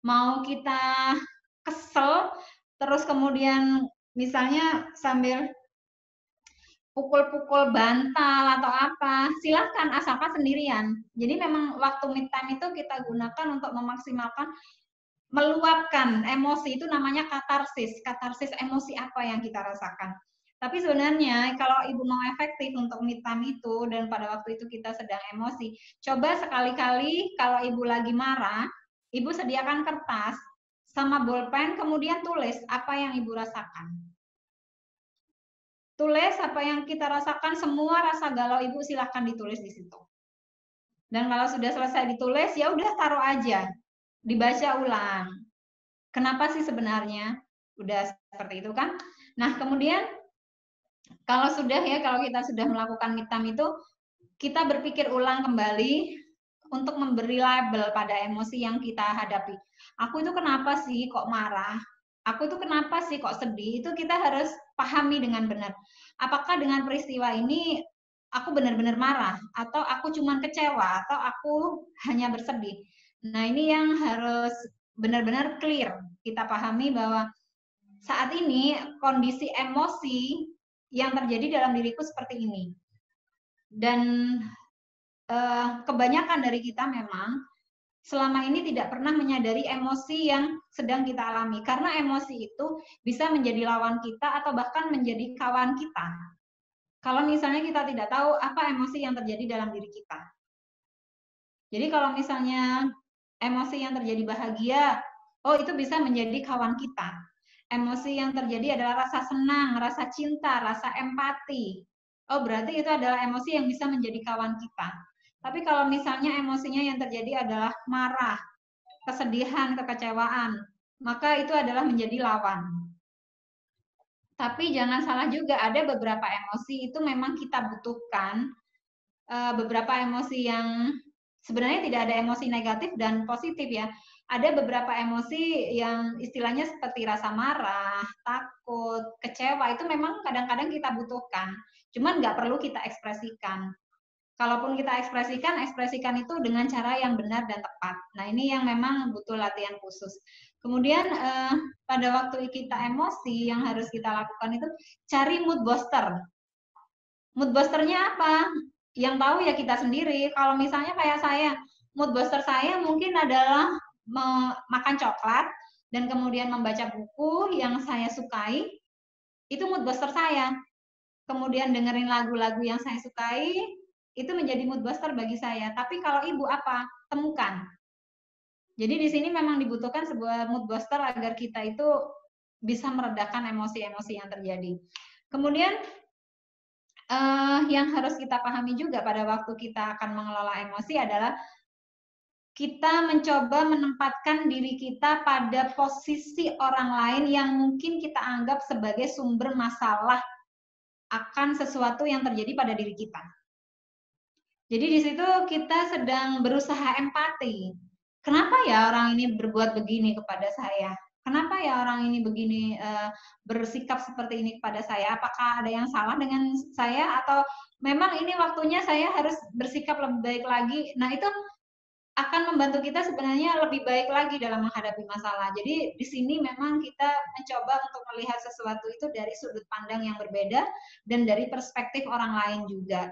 Mau kita kesel, terus kemudian misalnya sambil pukul-pukul bantal atau apa, silahkan, asalkan sendirian. Jadi memang waktu me time itu kita gunakan untuk memaksimalkan, meluapkan emosi, itu namanya katarsis. Katarsis emosi apa yang kita rasakan. Tapi sebenarnya kalau ibu mau efektif untuk me time itu, dan pada waktu itu kita sedang emosi, coba sekali-kali kalau ibu lagi marah, ibu sediakan kertas sama bolpen, kemudian tulis apa yang ibu rasakan. Tulis apa yang kita rasakan, semua rasa galau ibu silahkan ditulis di situ. Dan kalau sudah selesai ditulis, ya udah taruh aja, dibaca ulang. Kenapa sih sebenarnya? Udah seperti itu kan? Nah, kemudian kalau sudah ya, kalau kita sudah melakukan me time itu, kita berpikir ulang kembali untuk memberi label pada emosi yang kita hadapi. Aku itu kenapa sih kok marah? aku tuh kenapa sih kok sedih, itu kita harus pahami dengan benar. Apakah dengan peristiwa ini aku benar-benar marah, atau aku cuman kecewa, atau aku hanya bersedih. Nah, ini yang harus benar-benar clear. Kita pahami bahwa saat ini kondisi emosi yang terjadi dalam diriku seperti ini. Dan kebanyakan dari kita memang selama ini tidak pernah menyadari emosi yang sedang kita alami. Karena emosi itu bisa menjadi lawan kita atau bahkan menjadi kawan kita. Kalau misalnya kita tidak tahu apa emosi yang terjadi dalam diri kita. Jadi kalau misalnya emosi yang terjadi bahagia, oh itu bisa menjadi kawan kita. Emosi yang terjadi adalah rasa senang, rasa cinta, rasa empati. Oh berarti itu adalah emosi yang bisa menjadi kawan kita. Tapi kalau misalnya emosinya yang terjadi adalah marah, kesedihan, kekecewaan, maka itu adalah menjadi lawan. Tapi jangan salah juga, ada beberapa emosi itu memang kita butuhkan, beberapa emosi yang sebenarnya tidak ada emosi negatif dan positif ya. Ada beberapa emosi yang istilahnya seperti rasa marah, takut, kecewa, itu memang kadang-kadang kita butuhkan. Cuman nggak perlu kita ekspresikan. Kalaupun kita ekspresikan, ekspresikan itu dengan cara yang benar dan tepat. Nah, ini yang memang butuh latihan khusus. Kemudian pada waktu kita emosi yang harus kita lakukan itu cari mood booster. Mood boosternya apa? Yang tahu ya kita sendiri. Kalau misalnya kayak saya, mood booster saya mungkin adalah makan coklat dan kemudian membaca buku yang saya sukai. Itu mood booster saya. Kemudian dengerin lagu-lagu yang saya sukai, itu menjadi mood booster bagi saya. Tapi kalau ibu apa? Temukan. Jadi di sini memang dibutuhkan sebuah mood booster agar kita itu bisa meredakan emosi-emosi yang terjadi. Kemudian yang harus kita pahami juga pada waktu kita akan mengelola emosi adalah kita mencoba menempatkan diri kita pada posisi orang lain yang mungkin kita anggap sebagai sumber masalah akan sesuatu yang terjadi pada diri kita. Jadi di situ kita sedang berusaha empati. Kenapa ya orang ini berbuat begini kepada saya? Kenapa ya orang ini begini bersikap seperti ini kepada saya? Apakah ada yang salah dengan saya atau memang ini waktunya saya harus bersikap lebih baik lagi? Nah, itu akan membantu kita sebenarnya lebih baik lagi dalam menghadapi masalah. Jadi di sini memang kita mencoba untuk melihat sesuatu itu dari sudut pandang yang berbeda dan dari perspektif orang lain juga.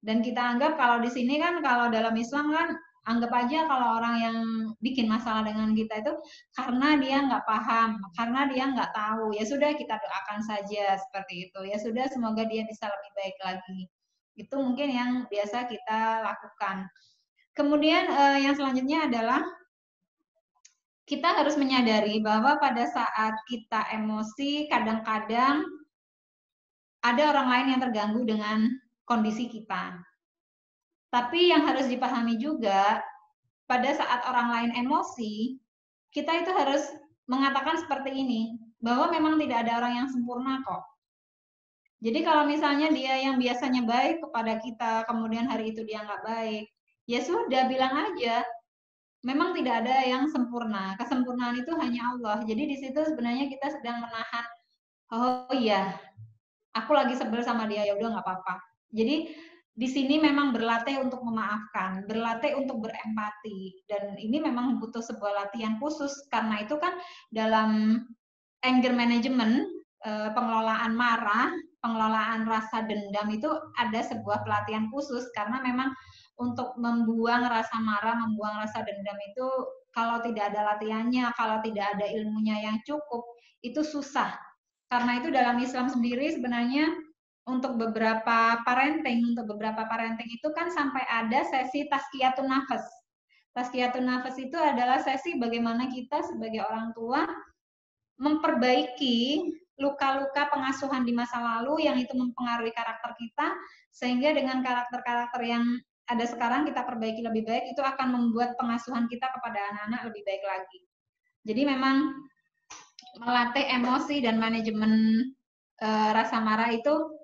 Dan kita anggap kalau di sini kan, kalau dalam Islam kan, anggap aja kalau orang yang bikin masalah dengan kita itu karena dia nggak paham, karena dia nggak tahu. Ya sudah, kita doakan saja seperti itu. Ya sudah, semoga dia bisa lebih baik lagi. Itu mungkin yang biasa kita lakukan. Kemudian yang selanjutnya adalah kita harus menyadari bahwa pada saat kita emosi, kadang-kadang ada orang lain yang terganggu dengan kondisi kita. Tapi yang harus dipahami juga, pada saat orang lain emosi, kita itu harus mengatakan seperti ini, bahwa memang tidak ada orang yang sempurna kok. Jadi kalau misalnya dia yang biasanya baik kepada kita, kemudian hari itu dia nggak baik, ya sudah, bilang aja, memang tidak ada yang sempurna. Kesempurnaan itu hanya Allah. Jadi di situ sebenarnya kita sedang menahan, oh iya, aku lagi sebel sama dia, ya udah nggak apa-apa. Jadi di sini memang berlatih untuk memaafkan, berlatih untuk berempati, dan ini memang butuh sebuah latihan khusus karena itu kan dalam anger management, pengelolaan marah, pengelolaan rasa dendam itu ada sebuah pelatihan khusus karena memang untuk membuang rasa marah, membuang rasa dendam itu kalau tidak ada latihannya, kalau tidak ada ilmunya yang cukup, itu susah. Karena itu dalam Islam sendiri sebenarnya untuk beberapa parenting itu kan sampai ada sesi tazkiyatun nafas. Tazkiyatun nafas itu adalah sesi bagaimana kita sebagai orang tua memperbaiki luka-luka pengasuhan di masa lalu yang itu mempengaruhi karakter kita, sehingga dengan karakter-karakter yang ada sekarang kita perbaiki lebih baik, itu akan membuat pengasuhan kita kepada anak-anak lebih baik lagi. Jadi memang melatih emosi dan manajemen rasa marah itu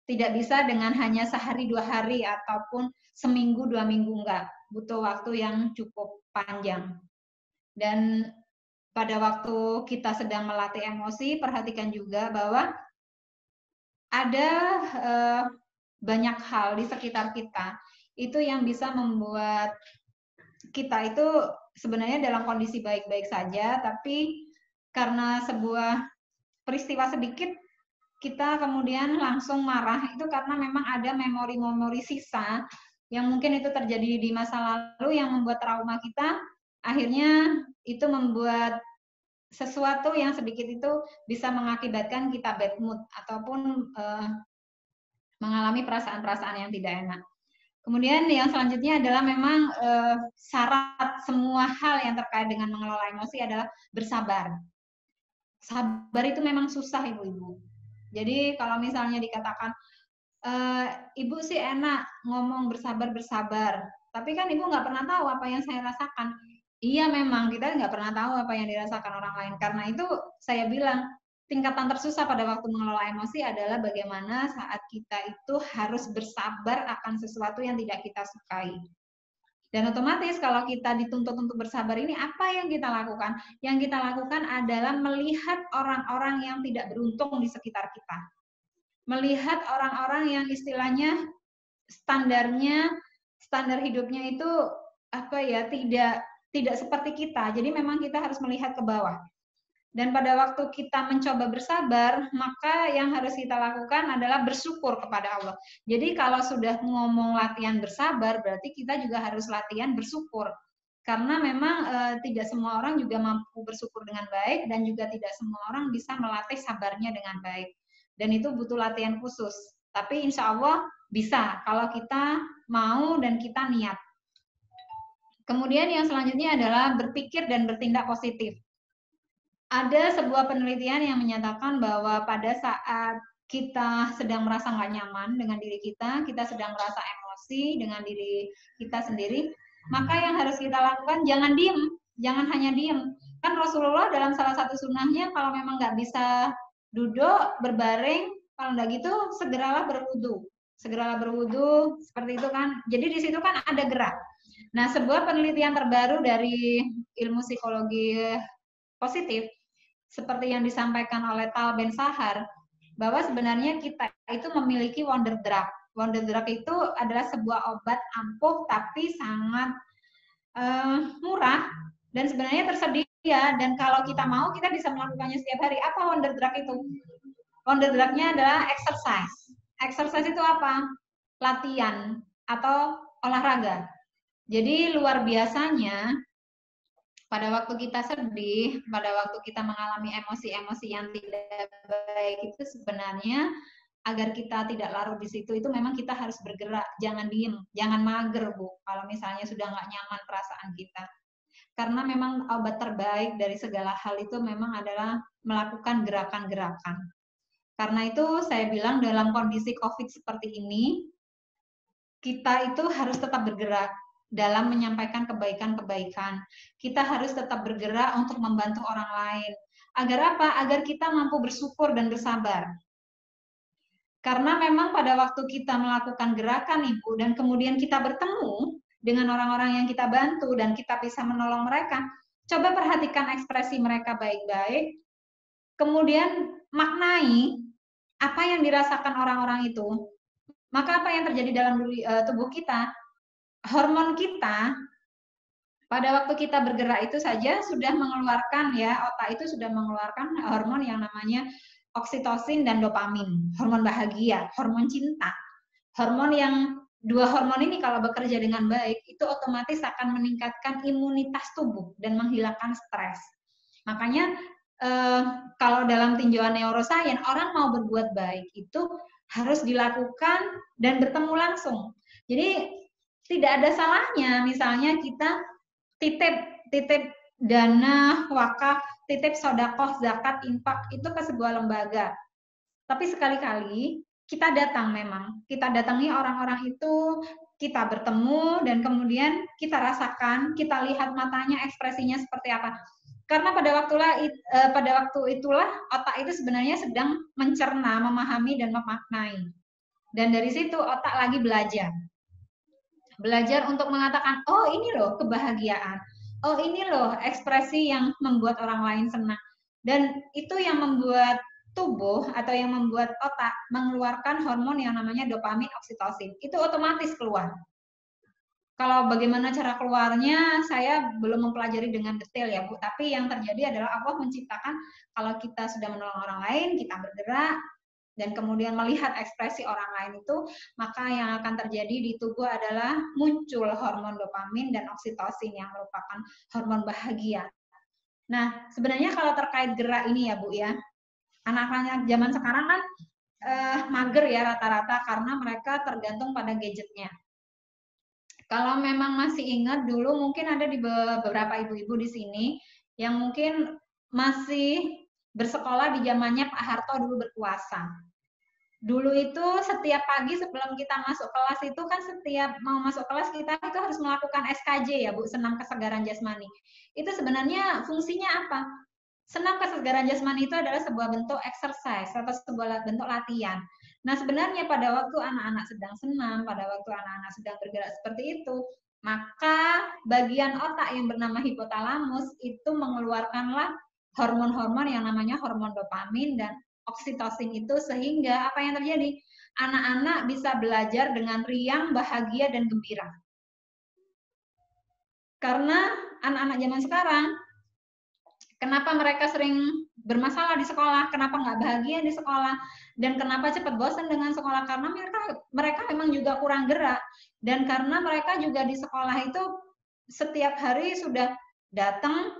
tidak bisa dengan hanya sehari 2 hari ataupun seminggu 2 minggu, enggak. Butuh waktu yang cukup panjang. Dan pada waktu kita sedang melatih emosi, perhatikan juga bahwa ada banyak hal di sekitar kita itu yang bisa membuat kita itu sebenarnya dalam kondisi baik-baik saja, tapi karena sebuah peristiwa sedikit kita kemudian langsung marah, itu karena memang ada memori-memori sisa yang mungkin itu terjadi di masa lalu yang membuat trauma kita, akhirnya itu membuat sesuatu yang sedikit itu bisa mengakibatkan kita bad mood ataupun mengalami perasaan-perasaan yang tidak enak. Kemudian yang selanjutnya adalah memang syarat semua hal yang terkait dengan mengelola emosi adalah bersabar. Sabar itu memang susah, ibu-ibu. Jadi kalau misalnya dikatakan, ibu sih enak ngomong bersabar, tapi kan ibu nggak pernah tahu apa yang saya rasakan. Iya, memang kita nggak pernah tahu apa yang dirasakan orang lain. Karena itu saya bilang, tingkatan tersusah pada waktu mengelola emosi adalah bagaimana saat kita itu harus bersabar akan sesuatu yang tidak kita sukai. Dan otomatis kalau kita dituntut untuk bersabar ini, apa yang kita lakukan? Yang kita lakukan adalah melihat orang-orang yang tidak beruntung di sekitar kita. Melihat orang-orang yang istilahnya standar hidupnya itu tidak seperti kita. Jadi memang kita harus melihat ke bawah. Dan pada waktu kita mencoba bersabar, maka yang harus kita lakukan adalah bersyukur kepada Allah. Jadi kalau sudah ngomong latihan bersabar, berarti kita juga harus latihan bersyukur. Karena memang tidak semua orang juga mampu bersyukur dengan baik, dan juga tidak semua orang bisa melatih sabarnya dengan baik. Dan itu butuh latihan khusus. Tapi insya Allah bisa kalau kita mau dan kita niat. Kemudian yang selanjutnya adalah berpikir dan bertindak positif. Ada sebuah penelitian yang menyatakan bahwa pada saat kita sedang merasa nggak nyaman dengan diri kita sedang merasa emosi dengan diri kita sendiri, maka yang harus kita lakukan jangan diem, jangan hanya diem. Kan Rasulullah dalam salah satu sunnahnya kalau memang nggak bisa duduk, berbaring, kalau nggak gitu segeralah berwudu, seperti itu kan. Jadi di situ kan ada gerak. Nah, sebuah penelitian terbaru dari ilmu psikologi positif seperti yang disampaikan oleh Tal Ben Sahar, bahwa sebenarnya kita itu memiliki wonder drug. Wonder drug itu adalah sebuah obat ampuh tapi sangat murah dan sebenarnya tersedia, dan kalau kita mau kita bisa melakukannya setiap hari. Apa wonder drug itu? Wonder drug-nya adalah exercise. Exercise itu apa? Latihan atau olahraga. Jadi luar biasanya pada waktu kita sedih, pada waktu kita mengalami emosi-emosi yang tidak baik itu sebenarnya agar kita tidak larut di situ itu memang kita harus bergerak, jangan diem, jangan mager, Bu. Kalau misalnya sudah nggak nyaman perasaan kita. Karena memang obat terbaik dari segala hal itu memang adalah melakukan gerakan-gerakan. Karena itu saya bilang dalam kondisi COVID seperti ini, kita itu harus tetap bergerak dalam menyampaikan kebaikan-kebaikan. Kita harus tetap bergerak untuk membantu orang lain. Agar apa? Agar kita mampu bersyukur dan bersabar. Karena memang pada waktu kita melakukan gerakan, Ibu, dan kemudian kita bertemu dengan orang-orang yang kita bantu dan kita bisa menolong mereka, coba perhatikan ekspresi mereka baik-baik, kemudian maknai apa yang dirasakan orang-orang itu. Maka apa yang terjadi dalam tubuh kita? Hormon kita pada waktu kita bergerak itu saja sudah mengeluarkan, ya, otak itu sudah mengeluarkan hormon yang namanya oksitosin dan dopamin, hormon bahagia, hormon cinta. Hormon yang dua hormon ini kalau bekerja dengan baik itu otomatis akan meningkatkan imunitas tubuh dan menghilangkan stres. Makanya kalau dalam tinjauan neuroscience, orang mau berbuat baik itu harus dilakukan dan bertemu langsung. Jadi tidak ada salahnya misalnya kita titip dana wakaf, titip sodakoh, zakat, infak itu ke sebuah lembaga. Tapi sekali-kali kita datang, memang kita datangi orang-orang itu, kita bertemu dan kemudian kita rasakan, kita lihat matanya ekspresinya seperti apa. Karena pada waktu itulah otak itu sebenarnya sedang mencerna, memahami dan memaknai. Dan dari situ otak lagi belajar untuk mengatakan, oh ini loh kebahagiaan, oh ini loh ekspresi yang membuat orang lain senang. Dan itu yang membuat tubuh atau yang membuat otak mengeluarkan hormon yang namanya dopamin, oksitosin. Itu otomatis keluar. Kalau bagaimana cara keluarnya, saya belum mempelajari dengan detail ya Bu. Tapi yang terjadi adalah Allah menciptakan kalau kita sudah menolong orang lain, kita bergerak, dan kemudian melihat ekspresi orang lain itu, maka yang akan terjadi di tubuh adalah muncul hormon dopamin dan oksitosin yang merupakan hormon bahagia. Nah, sebenarnya kalau terkait gerak ini ya Bu ya, anak-anak zaman sekarang kan mager ya rata-rata karena mereka tergantung pada gadgetnya. Kalau memang masih ingat dulu mungkin ada di beberapa ibu-ibu di sini yang mungkin masih bersekolah di zamannya Pak Harto dulu berkuasa. Dulu itu setiap pagi sebelum kita masuk kelas itu kan setiap mau masuk kelas kita itu harus melakukan SKJ ya Bu, senam kesegaran jasmani. Itu sebenarnya fungsinya apa? Senam kesegaran jasmani itu adalah sebuah bentuk exercise atau sebuah bentuk latihan. Nah, sebenarnya pada waktu anak-anak sedang senam, pada waktu anak-anak sedang bergerak seperti itu, maka bagian otak yang bernama hipotalamus itu mengeluarkanlah hormon-hormon yang namanya hormon dopamin dan oksitosin itu sehingga apa yang terjadi? Anak-anak bisa belajar dengan riang, bahagia, dan gembira. Karena anak-anak zaman sekarang kenapa mereka sering bermasalah di sekolah, kenapa nggak bahagia di sekolah, dan kenapa cepat bosan dengan sekolah, karena mereka memang juga kurang gerak, dan karena mereka juga di sekolah itu setiap hari sudah datang,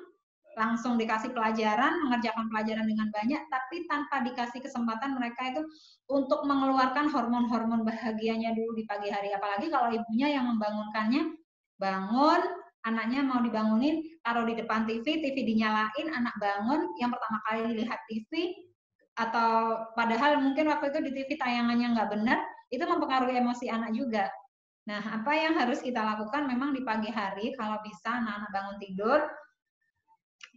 langsung dikasih pelajaran, mengerjakan pelajaran dengan banyak, tapi tanpa dikasih kesempatan mereka itu untuk mengeluarkan hormon-hormon bahagianya dulu di pagi hari, apalagi kalau ibunya yang membangunkannya, bangun, anaknya mau dibangunin, taruh di depan TV, TV dinyalain, anak bangun, yang pertama kali lihat TV, atau padahal mungkin waktu itu di TV tayangannya nggak benar, itu mempengaruhi emosi anak juga. Nah, apa yang harus kita lakukan memang di pagi hari, kalau bisa anak-anak bangun tidur,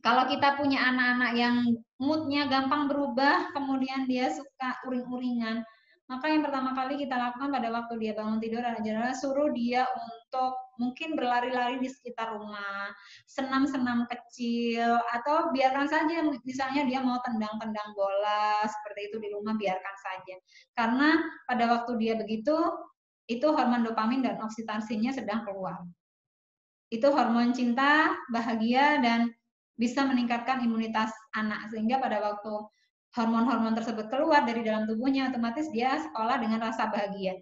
kalau kita punya anak-anak yang moodnya gampang berubah, kemudian dia suka uring-uringan, maka yang pertama kali kita lakukan pada waktu dia bangun tidur adalah suruh dia untuk mungkin berlari-lari di sekitar rumah, senam-senam kecil, atau biarkan saja misalnya dia mau tendang-tendang bola, seperti itu di rumah, biarkan saja. Karena pada waktu dia begitu, itu hormon dopamin dan oksitosinnya sedang keluar. Itu hormon cinta, bahagia, dan bisa meningkatkan imunitas anak, sehingga pada waktu hormon-hormon tersebut keluar dari dalam tubuhnya, otomatis dia sekolah dengan rasa bahagia.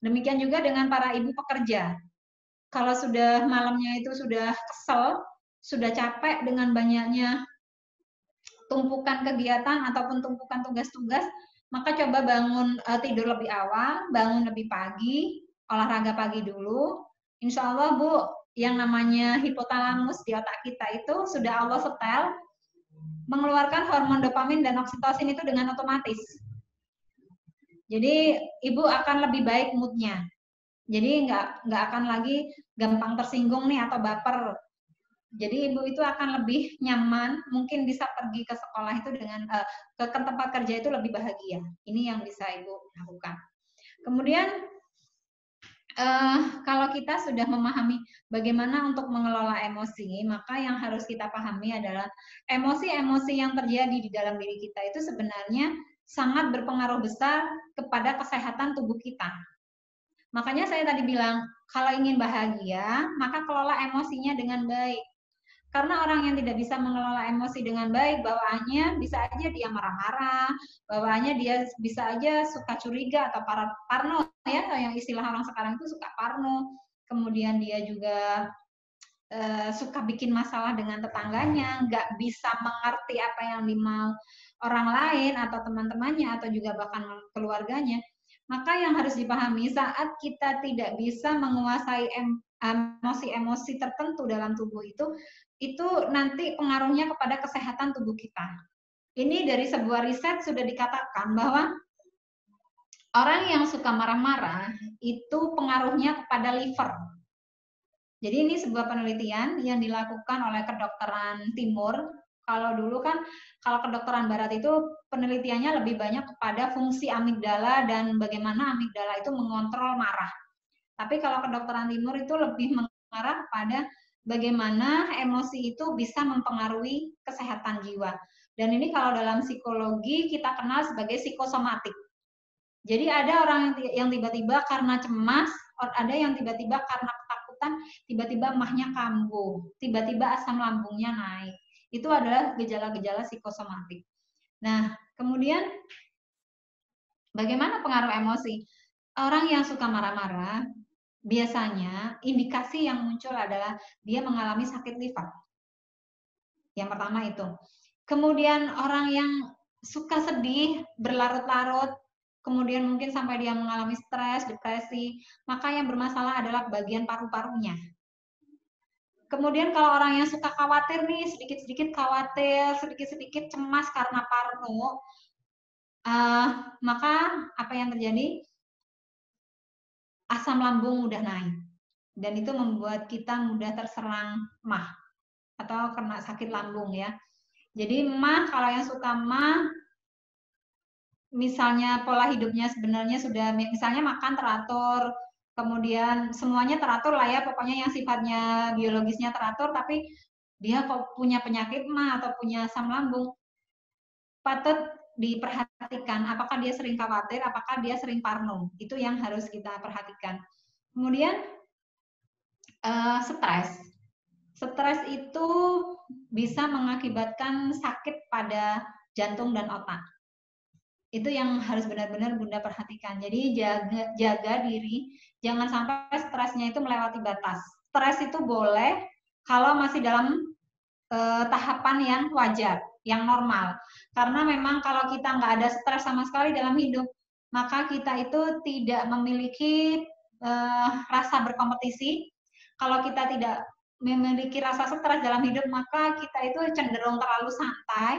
Demikian juga dengan para ibu pekerja. Kalau sudah malamnya itu sudah kesel, sudah capek dengan banyaknya tumpukan kegiatan ataupun tumpukan tugas-tugas, maka coba bangun tidur lebih awal, bangun lebih pagi, olahraga pagi dulu. Insya Allah Bu, yang namanya hipotalamus di otak kita itu sudah Allah setel mengeluarkan hormon dopamin dan oksitosin itu dengan otomatis. Jadi ibu akan lebih baik moodnya. Jadi nggak akan lagi gampang tersinggung nih atau baper. Jadi ibu itu akan lebih nyaman, mungkin bisa pergi ke sekolah itu dengan ke tempat kerja itu lebih bahagia. Ini yang bisa ibu lakukan. Kemudian kalau kita sudah memahami bagaimana untuk mengelola emosi, maka yang harus kita pahami adalah emosi-emosi yang terjadi di dalam diri kita itu sebenarnya sangat berpengaruh besar kepada kesehatan tubuh kita. Makanya saya tadi bilang, kalau ingin bahagia, maka kelola emosinya dengan baik. Karena orang yang tidak bisa mengelola emosi dengan baik, bawaannya bisa aja dia marah-marah, bawaannya dia bisa aja suka curiga atau parno ya, yang istilah orang sekarang itu suka parno. Kemudian dia juga suka bikin masalah dengan tetangganya, nggak bisa mengerti apa yang dimau orang lain atau teman-temannya atau juga bahkan keluarganya. Maka yang harus dipahami saat kita tidak bisa menguasai emosi-emosi tertentu dalam tubuh itu nanti pengaruhnya kepada kesehatan tubuh kita. Ini dari sebuah riset sudah dikatakan bahwa orang yang suka marah-marah itu pengaruhnya kepada liver. Jadi ini sebuah penelitian yang dilakukan oleh kedokteran timur. Kalau dulu kan, kalau kedokteran barat itu penelitiannya lebih banyak kepada fungsi amigdala dan bagaimana amigdala itu mengontrol marah. Tapi kalau kedokteran timur itu lebih mengarah pada bagaimana emosi itu bisa mempengaruhi kesehatan jiwa. Dan ini kalau dalam psikologi kita kenal sebagai psikosomatik. Jadi ada orang yang tiba-tiba karena cemas, ada yang tiba-tiba karena ketakutan, tiba-tiba emahnya kambuh, tiba-tiba asam lambungnya naik. Itu adalah gejala-gejala psikosomatik. Nah, kemudian bagaimana pengaruh emosi? Orang yang suka marah-marah, biasanya indikasi yang muncul adalah dia mengalami sakit liver. Yang pertama itu. Kemudian orang yang suka sedih, berlarut-larut, kemudian mungkin sampai dia mengalami stres, depresi, maka yang bermasalah adalah bagian paru-parunya. Kemudian kalau orang yang suka khawatir nih, sedikit-sedikit khawatir, sedikit-sedikit cemas karena parno, maka apa yang terjadi? Asam lambung mudah naik. Dan itu membuat kita mudah terserang MAH atau kena sakit lambung ya. Jadi MAH, kalau yang suka MAH, misalnya pola hidupnya sebenarnya sudah, misalnya makan teratur, kemudian semuanya teratur lah ya, pokoknya yang sifatnya biologisnya teratur, tapi dia kok punya penyakit MAH atau punya asam lambung, patut diperhatikan apakah dia sering khawatir, apakah dia sering parno. Itu yang harus kita perhatikan. Kemudian stres. Stres itu bisa mengakibatkan sakit pada jantung dan otak. Itu yang harus benar-benar Bunda perhatikan. Jadi jaga diri, jangan sampai stresnya itu melewati batas. Stres itu boleh kalau masih dalam tahapan yang wajar, yang normal. Karena memang kalau kita nggak ada stres sama sekali dalam hidup, maka kita itu tidak memiliki rasa berkompetisi. Kalau kita tidak memiliki rasa stres dalam hidup, maka kita itu cenderung terlalu santai,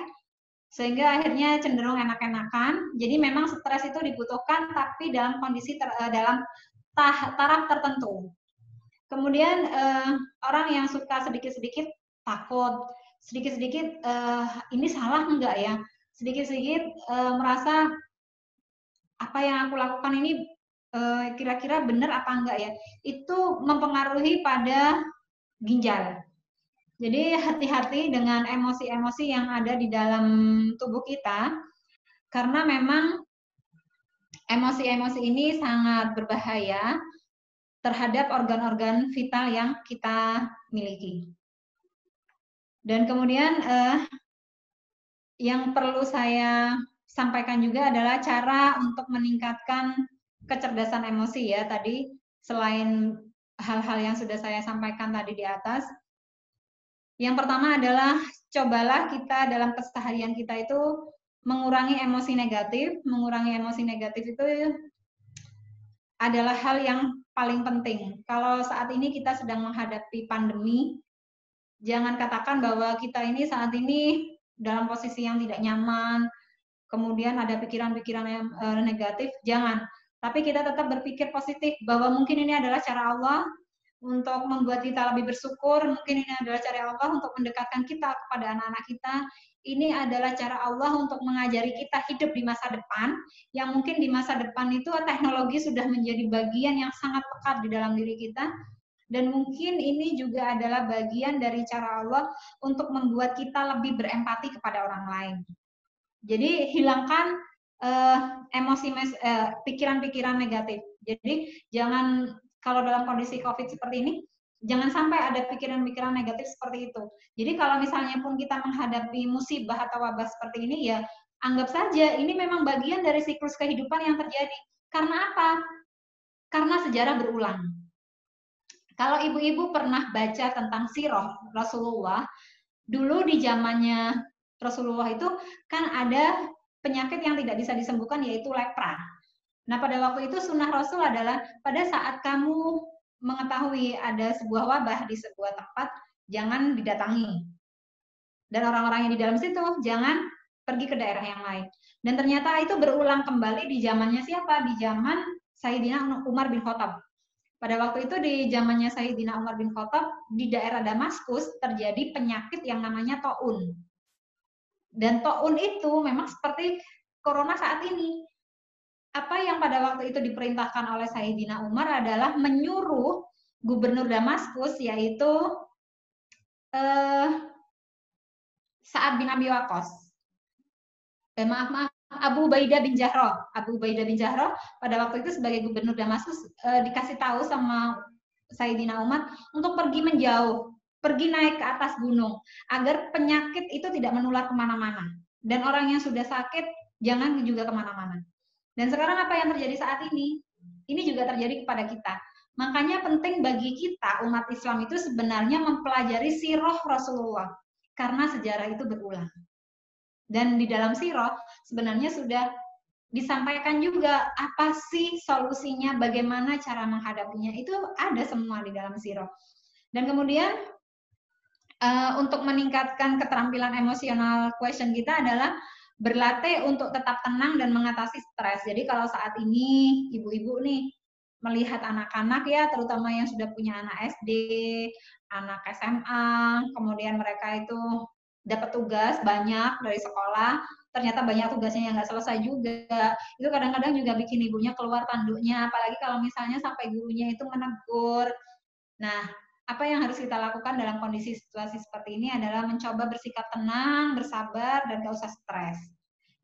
sehingga akhirnya cenderung enak-enakan. Jadi memang stres itu dibutuhkan, tapi dalam kondisi dalam taraf tertentu. Kemudian orang yang suka sedikit-sedikit takut, sedikit-sedikit ini salah enggak ya, sedikit-sedikit merasa apa yang aku lakukan ini kira-kira benar apa enggak ya, itu mempengaruhi pada ginjal. Jadi hati-hati dengan emosi-emosi yang ada di dalam tubuh kita, karena memang emosi-emosi ini sangat berbahaya terhadap organ-organ vital yang kita miliki. Dan kemudian yang perlu saya sampaikan juga adalah cara untuk meningkatkan kecerdasan emosi ya. Tadi selain hal-hal yang sudah saya sampaikan tadi di atas, yang pertama adalah cobalah kita dalam keseharian kita itu mengurangi emosi negatif. Mengurangi emosi negatif itu adalah hal yang paling penting. Kalau saat ini kita sedang menghadapi pandemi, jangan katakan bahwa kita ini saat ini dalam posisi yang tidak nyaman, kemudian ada pikiran-pikiran yang negatif, jangan. Tapi kita tetap berpikir positif bahwa mungkin ini adalah cara Allah untuk membuat kita lebih bersyukur, mungkin ini adalah cara Allah untuk mendekatkan kita kepada anak-anak kita, ini adalah cara Allah untuk mengajari kita hidup di masa depan, yang mungkin di masa depan itu teknologi sudah menjadi bagian yang sangat pekat di dalam diri kita, dan mungkin ini juga adalah bagian dari cara Allah untuk membuat kita lebih berempati kepada orang lain. Jadi hilangkan pikiran-pikiran negatif. Jadi jangan, kalau dalam kondisi COVID seperti ini, jangan sampai ada pikiran-pikiran negatif seperti itu. Jadi kalau misalnya pun kita menghadapi musibah atau wabah seperti ini, ya anggap saja ini memang bagian dari siklus kehidupan yang terjadi. Karena apa? Karena sejarah berulang. Kalau ibu-ibu pernah baca tentang sirah Rasulullah, dulu di zamannya Rasulullah itu kan ada penyakit yang tidak bisa disembuhkan, yaitu lepra. Nah, pada waktu itu sunnah Rasul adalah pada saat kamu mengetahui ada sebuah wabah di sebuah tempat, jangan didatangi. Dan orang-orang yang di dalam situ jangan pergi ke daerah yang lain. Dan ternyata itu berulang kembali di zamannya siapa? Di zaman Sayyidina Umar bin Khattab. Pada waktu itu di zamannya Sayyidina Umar bin Khattab, di daerah Damaskus terjadi penyakit yang namanya taun. Dan taun itu memang seperti corona saat ini. Apa yang pada waktu itu diperintahkan oleh Sayyidina Umar adalah menyuruh gubernur Damaskus, yaitu eh, Sa'ad bin Abi Waqqas. Maaf, Abu Ubaidah bin Jarrah. Abu Ubaidah bin Jarrah pada waktu itu sebagai gubernur Damaskus dikasih tahu sama Sayyidina Umar untuk pergi menjauh, pergi naik ke atas gunung agar penyakit itu tidak menular kemana-mana. Dan orang yang sudah sakit jangan juga kemana-mana. Dan sekarang apa yang terjadi saat ini? Ini juga terjadi kepada kita. Makanya penting bagi kita umat Islam itu sebenarnya mempelajari sirah Rasulullah karena sejarah itu berulang. Dan di dalam sirah sebenarnya sudah disampaikan juga apa sih solusinya, bagaimana cara menghadapinya, itu ada semua di dalam sirah. Dan kemudian untuk meningkatkan keterampilan emosional question kita adalah berlatih untuk tetap tenang dan mengatasi stres. Jadi kalau saat ini ibu-ibu nih melihat anak-anak ya, terutama yang sudah punya anak SD, anak SMA, kemudian mereka itu dapat tugas banyak dari sekolah, ternyata banyak tugasnya yang nggak selesai juga. Itu kadang-kadang juga bikin ibunya keluar tanduknya, apalagi kalau misalnya sampai gurunya itu menegur. Nah, apa yang harus kita lakukan dalam kondisi situasi seperti ini adalah mencoba bersikap tenang, bersabar, dan gak usah stres.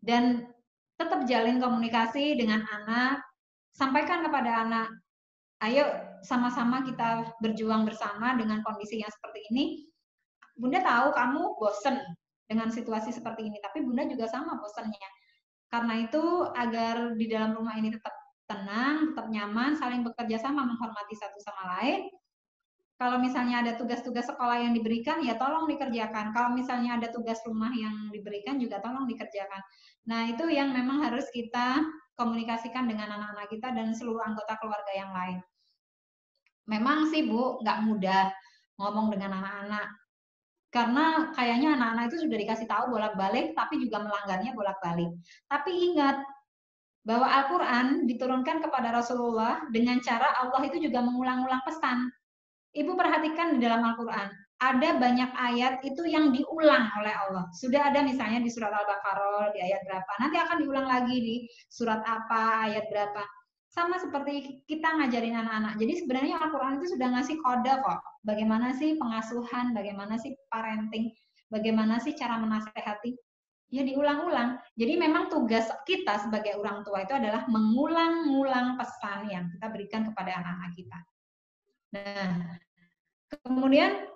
Dan tetap jalin komunikasi dengan anak, sampaikan kepada anak, ayo sama-sama kita berjuang bersama dengan kondisi yang seperti ini. Bunda tahu kamu bosen dengan situasi seperti ini, tapi Bunda juga sama bosennya. Karena itu agar di dalam rumah ini tetap tenang, tetap nyaman, saling bekerja sama, menghormati satu sama lain. Kalau misalnya ada tugas-tugas sekolah yang diberikan, ya tolong dikerjakan. Kalau misalnya ada tugas rumah yang diberikan, juga tolong dikerjakan. Nah, itu yang memang harus kita komunikasikan dengan anak-anak kita dan seluruh anggota keluarga yang lain. Memang sih, Bu, nggak mudah ngomong dengan anak-anak. Karena kayaknya anak-anak itu sudah dikasih tahu bolak-balik, tapi juga melanggarnya bolak-balik. Tapi ingat, bahwa Al-Quran diturunkan kepada Rasulullah dengan cara Allah itu juga mengulang-ulang pesan. Ibu perhatikan di dalam Al-Quran, ada banyak ayat itu yang diulang oleh Allah. Sudah ada misalnya di surat Al-Baqarah, di ayat berapa. Nanti akan diulang lagi di surat apa, ayat berapa. Sama seperti kita ngajarin anak-anak. Jadi sebenarnya Al-Quran itu sudah ngasih kode kok. Bagaimana sih pengasuhan, bagaimana sih parenting, bagaimana sih cara menasehati. Ya diulang-ulang. Jadi memang tugas kita sebagai orang tua itu adalah mengulang-ulang pesan yang kita berikan kepada anak-anak kita. Nah, kemudian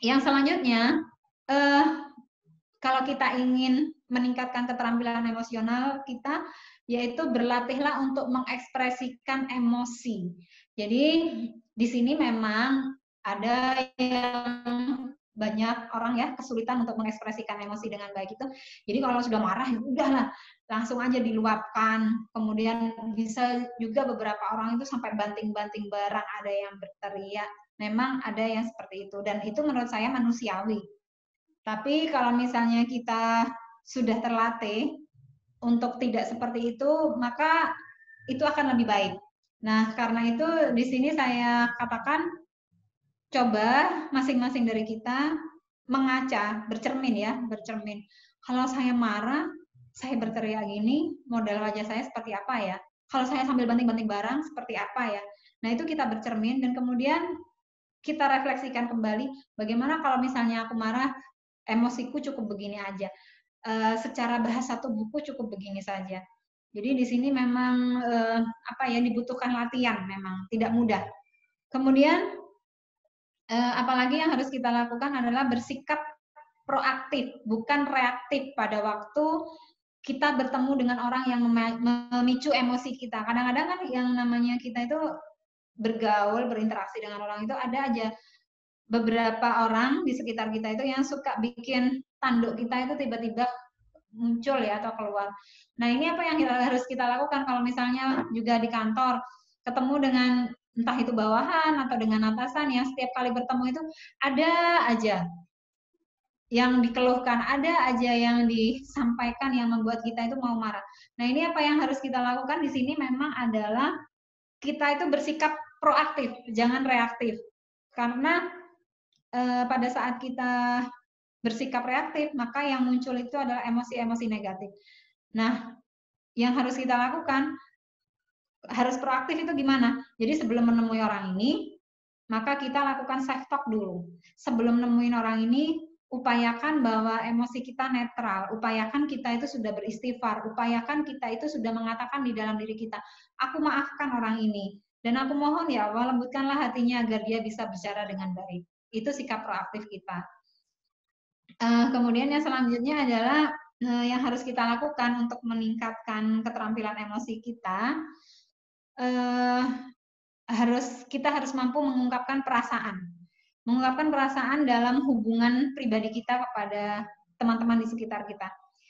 yang selanjutnya, kalau kita ingin meningkatkan keterampilan emosional kita, yaitu berlatihlah untuk mengekspresikan emosi. Jadi di sini memang ada yang banyak orang ya kesulitan untuk mengekspresikan emosi dengan baik itu. Jadi kalau sudah marah ya udahlah langsung aja diluapkan. Kemudian bisa juga beberapa orang itu sampai banting-banting barang, ada yang berteriak. Memang ada yang seperti itu dan itu menurut saya manusiawi. Tapi kalau misalnya kita sudah terlatih untuk tidak seperti itu, maka itu akan lebih baik. Nah, karena itu di sini saya katakan coba masing-masing dari kita mengaca, bercermin ya, bercermin. Kalau saya marah, saya berteriak gini, model wajah saya seperti apa ya? Kalau saya sambil banting-banting barang, seperti apa ya? Nah, itu kita bercermin dan kemudian kita refleksikan kembali, bagaimana kalau misalnya aku marah, emosiku cukup begini aja. Secara bahasa tubuhku cukup begini saja. Jadi di sini memang apa ya dibutuhkan latihan, memang tidak mudah. Kemudian apalagi yang harus kita lakukan adalah bersikap proaktif, bukan reaktif pada waktu kita bertemu dengan orang yang memicu emosi kita. Kadang-kadang kan yang namanya kita itu bergaul, berinteraksi dengan orang itu ada aja beberapa orang di sekitar kita itu yang suka bikin tanduk kita itu tiba-tiba muncul ya atau keluar. Nah, ini apa yang harus kita lakukan kalau misalnya juga di kantor ketemu dengan entah itu bawahan atau dengan atasan yang setiap kali bertemu itu ada aja yang dikeluhkan, ada aja yang disampaikan yang membuat kita itu mau marah. Nah, ini apa yang harus kita lakukan di sini memang adalah kita itu bersikap proaktif, jangan reaktif. Karena pada saat kita bersikap reaktif, maka yang muncul itu adalah emosi-emosi negatif. Nah, yang harus kita lakukan, harus proaktif itu gimana? Jadi sebelum menemui orang ini, maka kita lakukan self talk dulu. Sebelum nemuin orang ini, upayakan bahwa emosi kita netral, upayakan kita itu sudah beristighfar, upayakan kita itu sudah mengatakan di dalam diri kita, aku maafkan orang ini, dan aku mohon ya Allah, lembutkanlah hatinya agar dia bisa bicara dengan baik. Itu sikap proaktif kita. Kemudian yang selanjutnya adalah yang harus kita lakukan untuk meningkatkan keterampilan emosi kita, kita harus mampu mengungkapkan perasaan dalam hubungan pribadi kita kepada teman-teman di sekitar kita.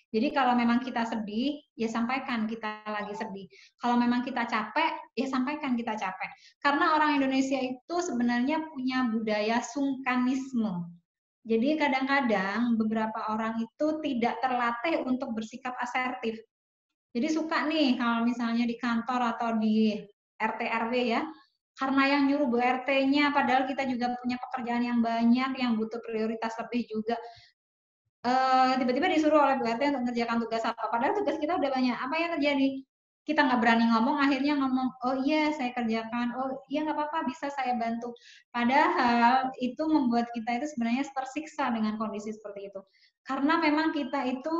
Jadi kalau memang kita sedih, ya sampaikan kita lagi sedih. Kalau memang kita capek, ya sampaikan kita capek. Karena orang Indonesia itu sebenarnya punya budaya sungkanisme. Jadi kadang-kadang beberapa orang itu tidak terlatih untuk bersikap asertif. Jadi suka nih kalau misalnya di kantor atau di RT RW ya, karena yang nyuruh Bu RT-nya, padahal kita juga punya pekerjaan yang banyak, yang butuh prioritas lebih juga. Tiba-tiba disuruh oleh Bu RT untuk mengerjakan tugas apa, padahal tugas kita udah banyak. Apa yang terjadi? Kita nggak berani ngomong, akhirnya ngomong, oh iya saya kerjakan, oh iya nggak apa-apa, bisa saya bantu. Padahal itu membuat kita itu sebenarnya tersiksa dengan kondisi seperti itu. Karena memang kita itu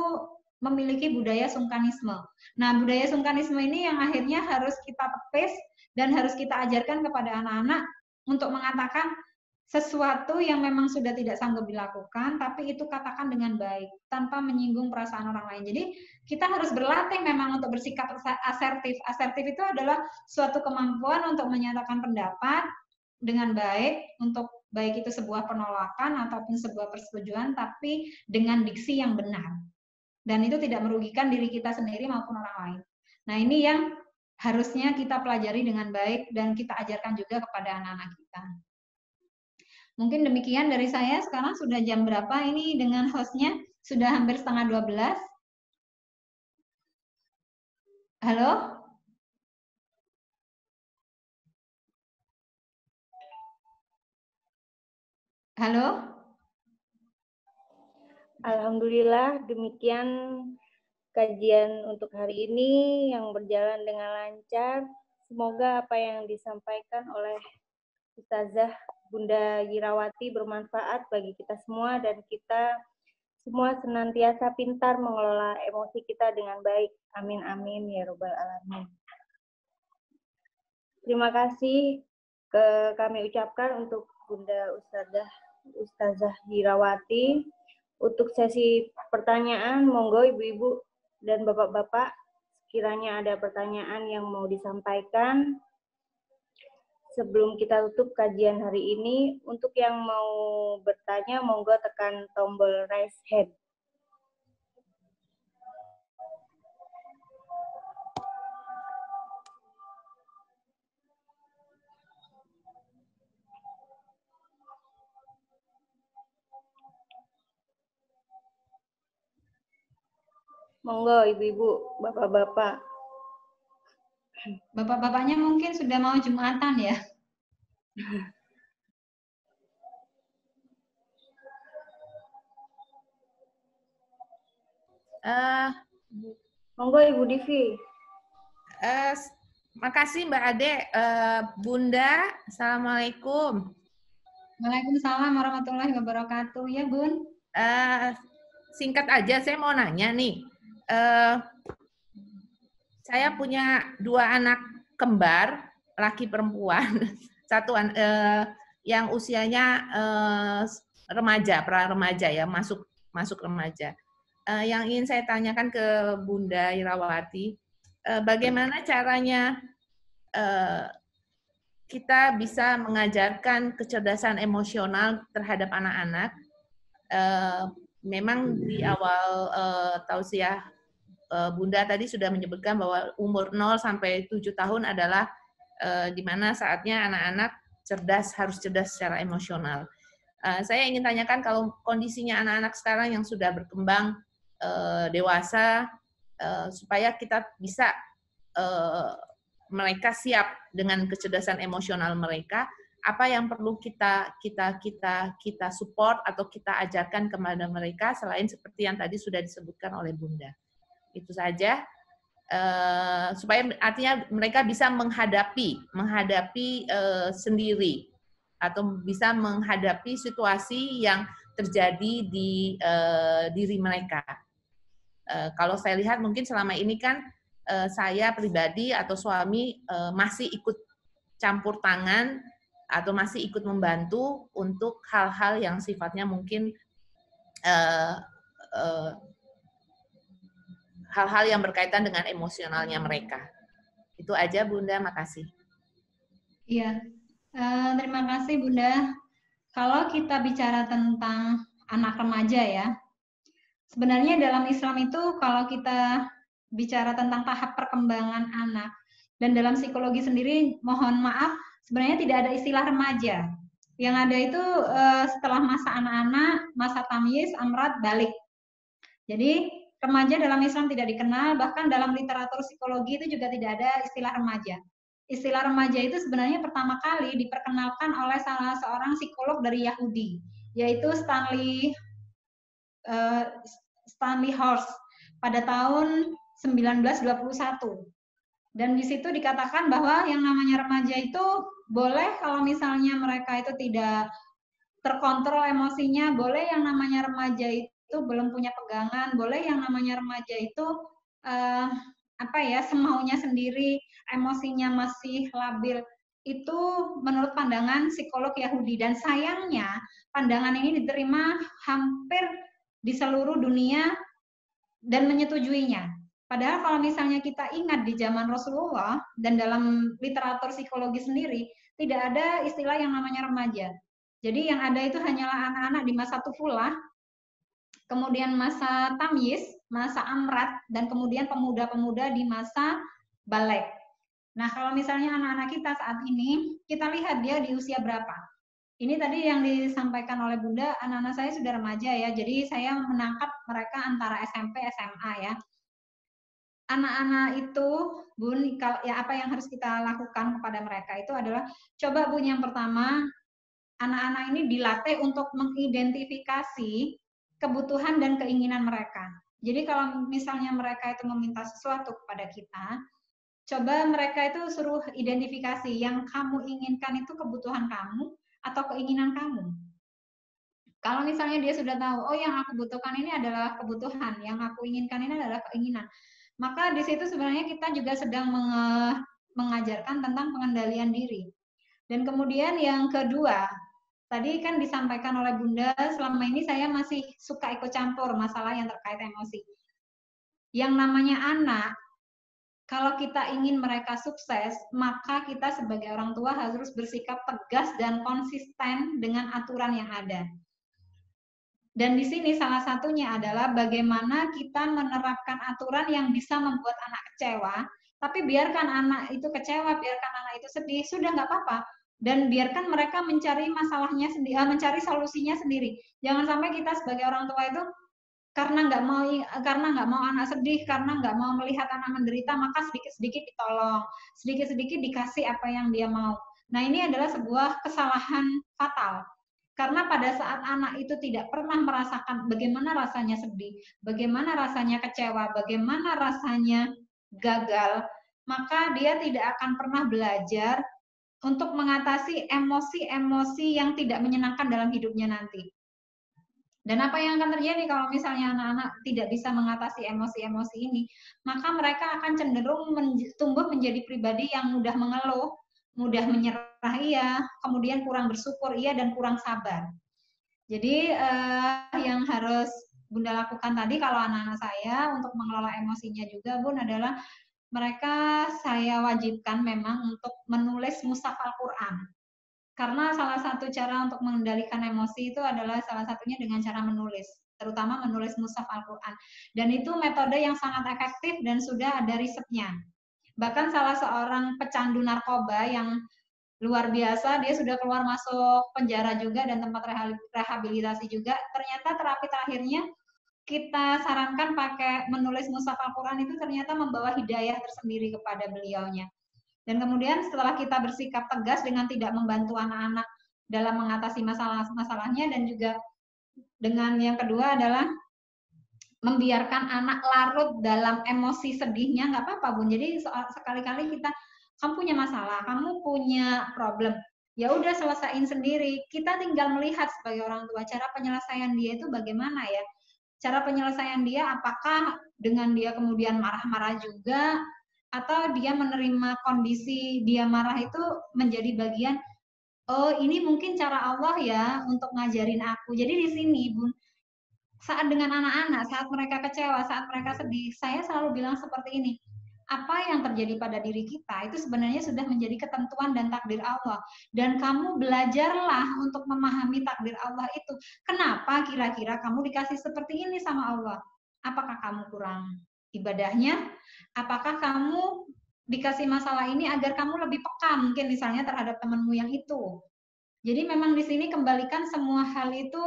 memiliki budaya sungkanisme. Nah, budaya sungkanisme ini yang akhirnya harus kita tepis dan harus kita ajarkan kepada anak-anak untuk mengatakan sesuatu yang memang sudah tidak sanggup dilakukan, tapi itu katakan dengan baik, tanpa menyinggung perasaan orang lain. Jadi kita harus berlatih memang untuk bersikap asertif. Asertif itu adalah suatu kemampuan untuk menyatakan pendapat dengan baik, untuk baik itu sebuah penolakan ataupun sebuah persetujuan, tapi dengan diksi yang benar. Dan itu tidak merugikan diri kita sendiri maupun orang lain. Nah, ini yang harusnya kita pelajari dengan baik dan kita ajarkan juga kepada anak-anak kita. Mungkin demikian dari saya. Sekarang sudah jam berapa ini dengan hostnya? Sudah hampir setengah 12. Halo? Halo? Alhamdulillah, demikian kajian untuk hari ini yang berjalan dengan lancar. Semoga apa yang disampaikan oleh Ustazah Bunda Yirawati bermanfaat bagi kita semua dan kita semua senantiasa pintar mengelola emosi kita dengan baik. Amin amin ya robbal alamin. Terima kasih kami ucapkan untuk Bunda Ustazah Yirawati. Untuk sesi pertanyaan, monggo ibu-ibu dan bapak-bapak, sekiranya ada pertanyaan yang mau disampaikan. Sebelum kita tutup kajian hari ini, untuk yang mau bertanya, monggo tekan tombol raise hand. Monggo ibu-ibu, bapak-bapak. Bapak-bapaknya mungkin sudah mau Jumatan ya? Monggo Ibu Divi. Makasih Mbak Ade. Bunda, Assalamualaikum. Waalaikumsalam warahmatullahi wabarakatuh. Ya Bun. Singkat aja, saya mau nanya nih. Saya punya 2 anak kembar, laki perempuan. Satu yang usianya remaja, pra-remaja ya, masuk remaja. Yang ingin saya tanyakan ke Bunda Yirawati, bagaimana caranya kita bisa mengajarkan kecerdasan emosional terhadap anak-anak? Memang di awal tausiah Bunda tadi sudah menyebutkan bahwa umur 0 sampai 7 tahun adalah di mana saatnya anak-anak harus cerdas secara emosional. Saya ingin tanyakan kalau kondisinya anak-anak sekarang yang sudah berkembang dewasa, supaya kita bisa mereka siap dengan kecerdasan emosional mereka, apa yang perlu kita support atau kita ajarkan kepada mereka selain seperti yang tadi sudah disebutkan oleh Bunda. Itu saja, supaya artinya mereka bisa menghadapi sendiri atau bisa menghadapi situasi yang terjadi di diri mereka. Kalau saya lihat mungkin selama ini kan saya pribadi atau suami masih ikut campur tangan atau masih ikut membantu untuk hal-hal yang sifatnya mungkin hal-hal yang berkaitan dengan emosionalnya mereka. Itu aja Bunda, makasih. Iya, terima kasih Bunda. Kalau kita bicara tentang anak remaja ya, sebenarnya dalam Islam itu kalau kita bicara tentang tahap perkembangan anak, dan dalam psikologi sendiri, mohon maaf, sebenarnya tidak ada istilah remaja. Yang ada itu setelah masa anak-anak, masa tamyiz, amrat, balik. Jadi remaja dalam Islam tidak dikenal, bahkan dalam literatur psikologi itu juga tidak ada istilah remaja. Istilah remaja itu sebenarnya pertama kali diperkenalkan oleh salah seorang psikolog dari Yahudi, yaitu Stanley Horst pada tahun 1921. Dan di situ dikatakan bahwa yang namanya remaja itu boleh kalau misalnya mereka itu tidak terkontrol emosinya, boleh yang namanya remaja itu belum punya pegangan, boleh yang namanya remaja itu semaunya sendiri, emosinya masih labil. Itu menurut pandangan psikolog Yahudi, dan sayangnya pandangan ini diterima hampir di seluruh dunia dan menyetujuinya. Padahal kalau misalnya kita ingat di zaman Rasulullah dan dalam literatur psikologi sendiri, tidak ada istilah yang namanya remaja. Jadi yang ada itu hanyalah anak-anak di masa tufulah, kemudian masa tamyiz, masa amrat, dan kemudian pemuda-pemuda di masa balik. Nah, kalau misalnya anak-anak kita saat ini, kita lihat dia di usia berapa. Ini tadi yang disampaikan oleh Bunda, anak-anak saya sudah remaja ya, jadi saya menangkap mereka antara SMP, SMA ya. Anak-anak itu, Bun, ya apa yang harus kita lakukan kepada mereka itu adalah, coba Bun, yang pertama, anak-anak ini dilatih untuk mengidentifikasi kebutuhan dan keinginan mereka. Jadi kalau misalnya mereka itu meminta sesuatu kepada kita, coba mereka itu suruh identifikasi yang kamu inginkan itu kebutuhan kamu atau keinginan kamu. Kalau misalnya dia sudah tahu, oh yang aku butuhkan ini adalah kebutuhan, yang aku inginkan ini adalah keinginan, maka di situ sebenarnya kita juga sedang mengajarkan tentang pengendalian diri. Dan kemudian yang kedua, tadi kan disampaikan oleh Bunda, selama ini saya masih suka ikut campur masalah yang terkait emosi. Yang namanya anak, kalau kita ingin mereka sukses, maka kita sebagai orang tua harus bersikap tegas dan konsisten dengan aturan yang ada. Dan di sini salah satunya adalah bagaimana kita menerapkan aturan yang bisa membuat anak kecewa, tapi biarkan anak itu kecewa, biarkan anak itu sedih, sudah nggak apa-apa. Dan biarkan mereka mencari masalahnya sendiri, mencari solusinya sendiri. Jangan sampai kita sebagai orang tua itu karena nggak mau anak sedih, karena nggak mau melihat anak menderita, maka sedikit-sedikit ditolong, sedikit-sedikit dikasih apa yang dia mau. Nah, ini adalah sebuah kesalahan fatal. Karena pada saat anak itu tidak pernah merasakan bagaimana rasanya sedih, bagaimana rasanya kecewa, bagaimana rasanya gagal, maka dia tidak akan pernah belajar untuk mengatasi emosi-emosi yang tidak menyenangkan dalam hidupnya nanti. Dan apa yang akan terjadi kalau misalnya anak-anak tidak bisa mengatasi emosi-emosi ini, maka mereka akan cenderung tumbuh menjadi pribadi yang mudah mengeluh, mudah menyerah iya, kemudian kurang bersyukur iya, dan kurang sabar. Jadi yang harus Bunda lakukan tadi kalau anak-anak saya untuk mengelola emosinya juga, Bun, adalah mereka saya wajibkan memang untuk menulis mushaf Al-Quran. Karena salah satu cara untuk mengendalikan emosi itu adalah salah satunya dengan cara menulis, terutama menulis mushaf Al-Quran. Dan itu metode yang sangat efektif dan sudah ada risetnya. Bahkan salah seorang pecandu narkoba yang luar biasa, dia sudah keluar masuk penjara juga dan tempat rehabilitasi juga. Ternyata terapi terakhirnya kita sarankan pakai menulis mushaf Al-Quran itu ternyata membawa hidayah tersendiri kepada beliaunya. Dan kemudian setelah kita bersikap tegas dengan tidak membantu anak-anak dalam mengatasi masalah-masalahnya, dan juga dengan yang kedua adalah membiarkan anak larut dalam emosi sedihnya, nggak apa-apa, Bun. Jadi sekali-kali kamu punya masalah, kamu punya problem, ya udah selesaiin sendiri. Kita tinggal melihat sebagai orang tua cara penyelesaian dia itu bagaimana ya. Cara penyelesaian dia apakah dengan dia kemudian marah-marah juga, atau dia menerima kondisi dia marah itu menjadi bagian, oh ini mungkin cara Allah ya untuk ngajarin aku. Jadi di sini Bun, saat dengan anak-anak, saat mereka kecewa, saat mereka sedih, saya selalu bilang seperti ini, apa yang terjadi pada diri kita itu sebenarnya sudah menjadi ketentuan dan takdir Allah. Dan kamu belajarlah untuk memahami takdir Allah itu. Kenapa kira-kira kamu dikasih seperti ini sama Allah? Apakah kamu kurang ibadahnya? Apakah kamu dikasih masalah ini agar kamu lebih peka mungkin misalnya terhadap temanmu yang itu? Jadi memang di sini kembalikan semua hal itu,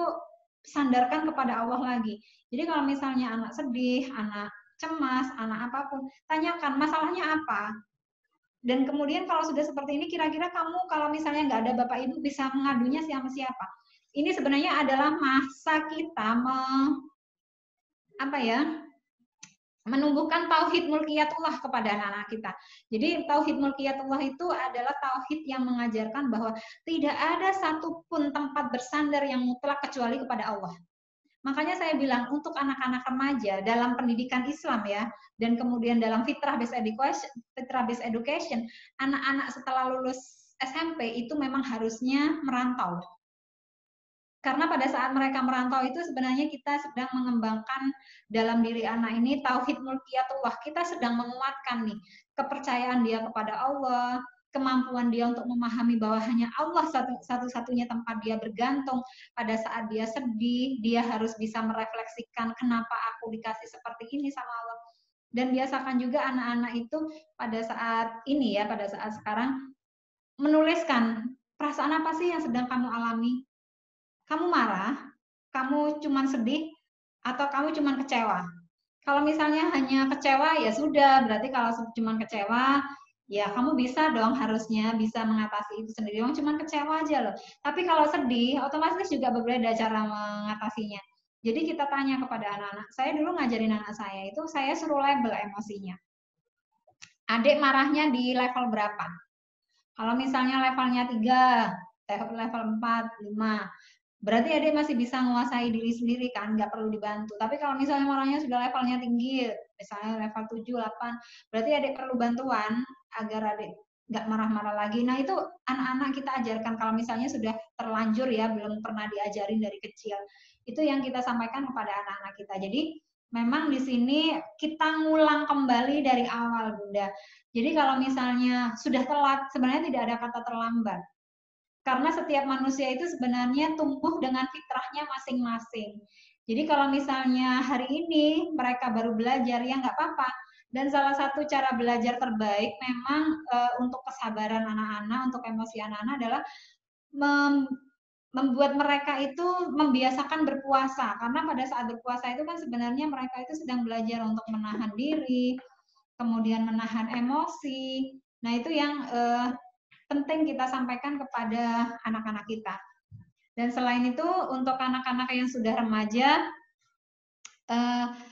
sandarkan kepada Allah lagi. Jadi kalau misalnya anak sedih, anak cemas, anak apapun, tanyakan masalahnya apa. Dan kemudian kalau sudah seperti ini, kira-kira kamu kalau misalnya nggak ada bapak ibu bisa mengadunya sama siapa? Ini sebenarnya adalah masa kita menumbuhkan tauhid mulkiyatullah kepada anak-anak kita. Jadi tauhid mulkiyatullah itu adalah tauhid yang mengajarkan bahwa tidak ada satupun tempat bersandar yang mutlak kecuali kepada Allah. Makanya saya bilang untuk anak-anak remaja dalam pendidikan Islam ya, dan kemudian dalam fitrah based education, anak-anak setelah lulus SMP itu memang harusnya merantau. Karena pada saat mereka merantau itu sebenarnya kita sedang mengembangkan dalam diri anak ini tauhid mulkiyatullah. Kita sedang menguatkan nih kepercayaan dia kepada Allah, kemampuan dia untuk memahami bahwa hanya Allah satu-satunya tempat dia bergantung. Pada saat dia sedih, dia harus bisa merefleksikan kenapa aku dikasih seperti ini sama Allah. Dan biasakan juga anak-anak itu pada saat ini ya, pada saat sekarang menuliskan perasaan apa sih yang sedang kamu alami. Kamu marah, kamu cuman sedih, atau kamu cuman kecewa. Kalau misalnya hanya kecewa, ya sudah, berarti kalau cuman kecewa, ya kamu bisa dong harusnya bisa mengatasi itu sendiri. Cuman kecewa aja loh. Tapi kalau sedih, otomatis juga berbeda cara mengatasinya. Jadi kita tanya kepada anak-anak. Saya dulu ngajarin anak saya itu, saya suruh label emosinya. Adik marahnya di level berapa? Kalau misalnya levelnya 3, level 4, 5, berarti adik masih bisa menguasai diri sendiri kan, nggak perlu dibantu. Tapi kalau misalnya marahnya sudah levelnya tinggi, misalnya level 7, 8, berarti adik perlu bantuan agar adik nggak marah-marah lagi. Nah itu anak-anak kita ajarkan kalau misalnya sudah terlanjur ya, belum pernah diajarin dari kecil. Itu yang kita sampaikan kepada anak-anak kita. Jadi memang di sini kita ngulang kembali dari awal Bunda. Jadi kalau misalnya sudah telat, sebenarnya tidak ada kata terlambat. Karena setiap manusia itu sebenarnya tumbuh dengan fitrahnya masing-masing. Jadi kalau misalnya hari ini mereka baru belajar, ya nggak apa-apa. Dan salah satu cara belajar terbaik memang untuk kesabaran anak-anak, untuk emosi anak-anak adalah membuat mereka itu membiasakan berpuasa. Karena pada saat berpuasa itu kan sebenarnya mereka itu sedang belajar untuk menahan diri, kemudian menahan emosi. Nah itu yang penting kita sampaikan kepada anak-anak kita. Dan selain itu untuk anak-anak yang sudah remaja,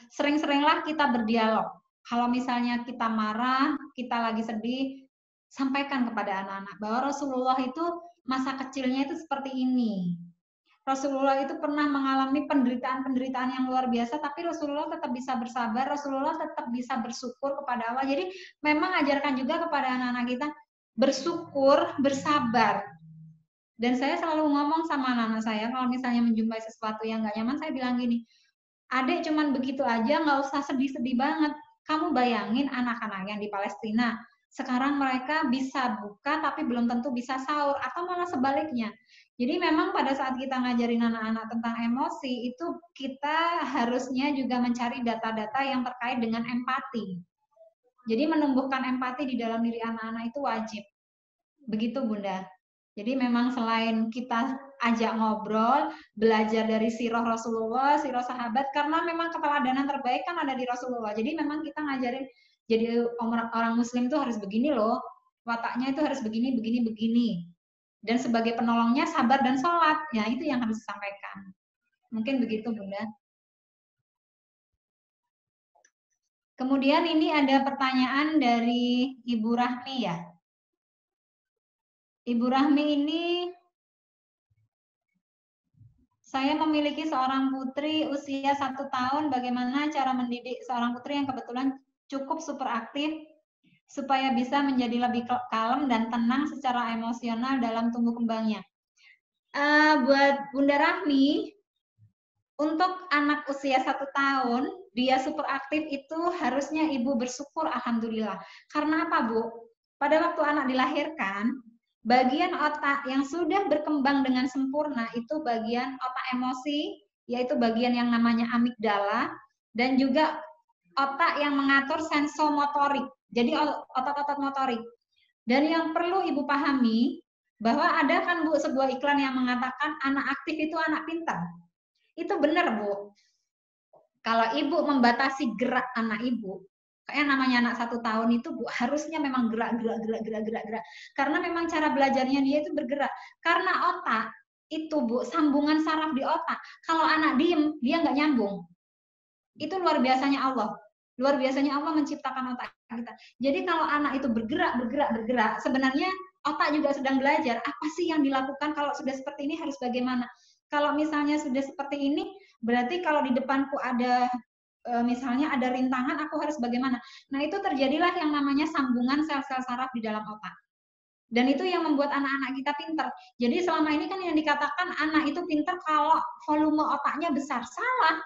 sering-seringlah kita berdialog. Kalau misalnya kita marah, kita lagi sedih, sampaikan kepada anak-anak bahwa Rasulullah itu masa kecilnya itu seperti ini. Rasulullah itu pernah mengalami penderitaan-penderitaan yang luar biasa, tapi Rasulullah tetap bisa bersabar, Rasulullah tetap bisa bersyukur kepada Allah. Jadi memang ajarkan juga kepada anak-anak kita, bersyukur, bersabar. Dan saya selalu ngomong sama anak-anak saya, kalau misalnya menjumpai sesuatu yang nggak nyaman, saya bilang gini, adek cuman begitu aja, nggak usah sedih-sedih banget. Kamu bayangin anak-anak yang di Palestina, sekarang mereka bisa buka tapi belum tentu bisa sahur, atau malah sebaliknya. Jadi memang pada saat kita ngajarin anak-anak tentang emosi, itu kita harusnya juga mencari data-data yang terkait dengan empati. Jadi menumbuhkan empati di dalam diri anak-anak itu wajib. Begitu Bunda. Jadi memang selain kita ajak ngobrol, belajar dari sirah Rasulullah, sirah sahabat, karena memang keteladanan terbaik kan ada di Rasulullah. Jadi memang kita ngajarin, jadi orang muslim itu harus begini loh, wataknya itu harus begini, begini, begini. Dan sebagai penolongnya sabar dan sholat, ya itu yang harus disampaikan. Mungkin begitu Bunda. Kemudian ini ada pertanyaan dari Ibu Rahmi ya. Ibu Rahmi ini, saya memiliki seorang putri usia 1 tahun. Bagaimana cara mendidik seorang putri yang kebetulan cukup super aktif supaya bisa menjadi lebih kalem dan tenang secara emosional dalam tumbuh kembangnya. Buat Bunda Rahmi, untuk anak usia 1 tahun, dia super aktif itu harusnya ibu bersyukur alhamdulillah. Karena apa, Bu? Pada waktu anak dilahirkan, bagian otak yang sudah berkembang dengan sempurna itu bagian otak emosi, yaitu bagian yang namanya amigdala, dan juga otak yang mengatur sensomotorik, jadi otot-otot motorik. Dan yang perlu Ibu pahami, bahwa ada kan Bu sebuah iklan yang mengatakan anak aktif itu anak pintar. Itu benar, Bu. Kalau Ibu membatasi gerak anak Ibu, kayak namanya anak 1 tahun itu Bu, harusnya memang gerak. Karena memang cara belajarnya dia itu bergerak. Karena otak itu Bu, sambungan saraf di otak. Kalau anak diem, dia nggak nyambung. Itu luar biasanya Allah. Luar biasanya Allah menciptakan otak kita. Jadi kalau anak itu bergerak, sebenarnya otak juga sedang belajar. Apa sih yang dilakukan kalau sudah seperti ini harus bagaimana? Kalau misalnya sudah seperti ini, berarti kalau di depanku ada misalnya ada rintangan, aku harus bagaimana? Nah, itu terjadilah yang namanya sambungan sel-sel saraf di dalam otak. Dan itu yang membuat anak-anak kita pintar. Jadi selama ini kan yang dikatakan anak itu pintar kalau volume otaknya besar. Salah.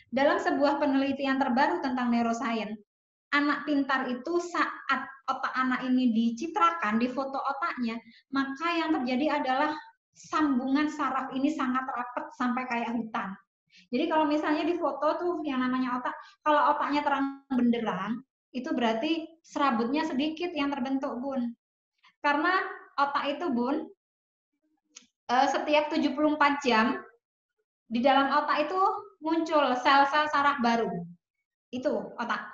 Dalam sebuah penelitian terbaru tentang neuroscience, anak pintar itu saat otak anak ini dicitrakan, di foto otaknya, maka yang terjadi adalah sambungan saraf ini sangat rapat sampai kayak hutan. Jadi kalau misalnya di foto tuh yang namanya otak, kalau otaknya terang benderang, itu berarti serabutnya sedikit yang terbentuk, Bun. Karena otak itu, Bun, setiap 74 jam, di dalam otak itu muncul sel-sel saraf baru. Itu otak.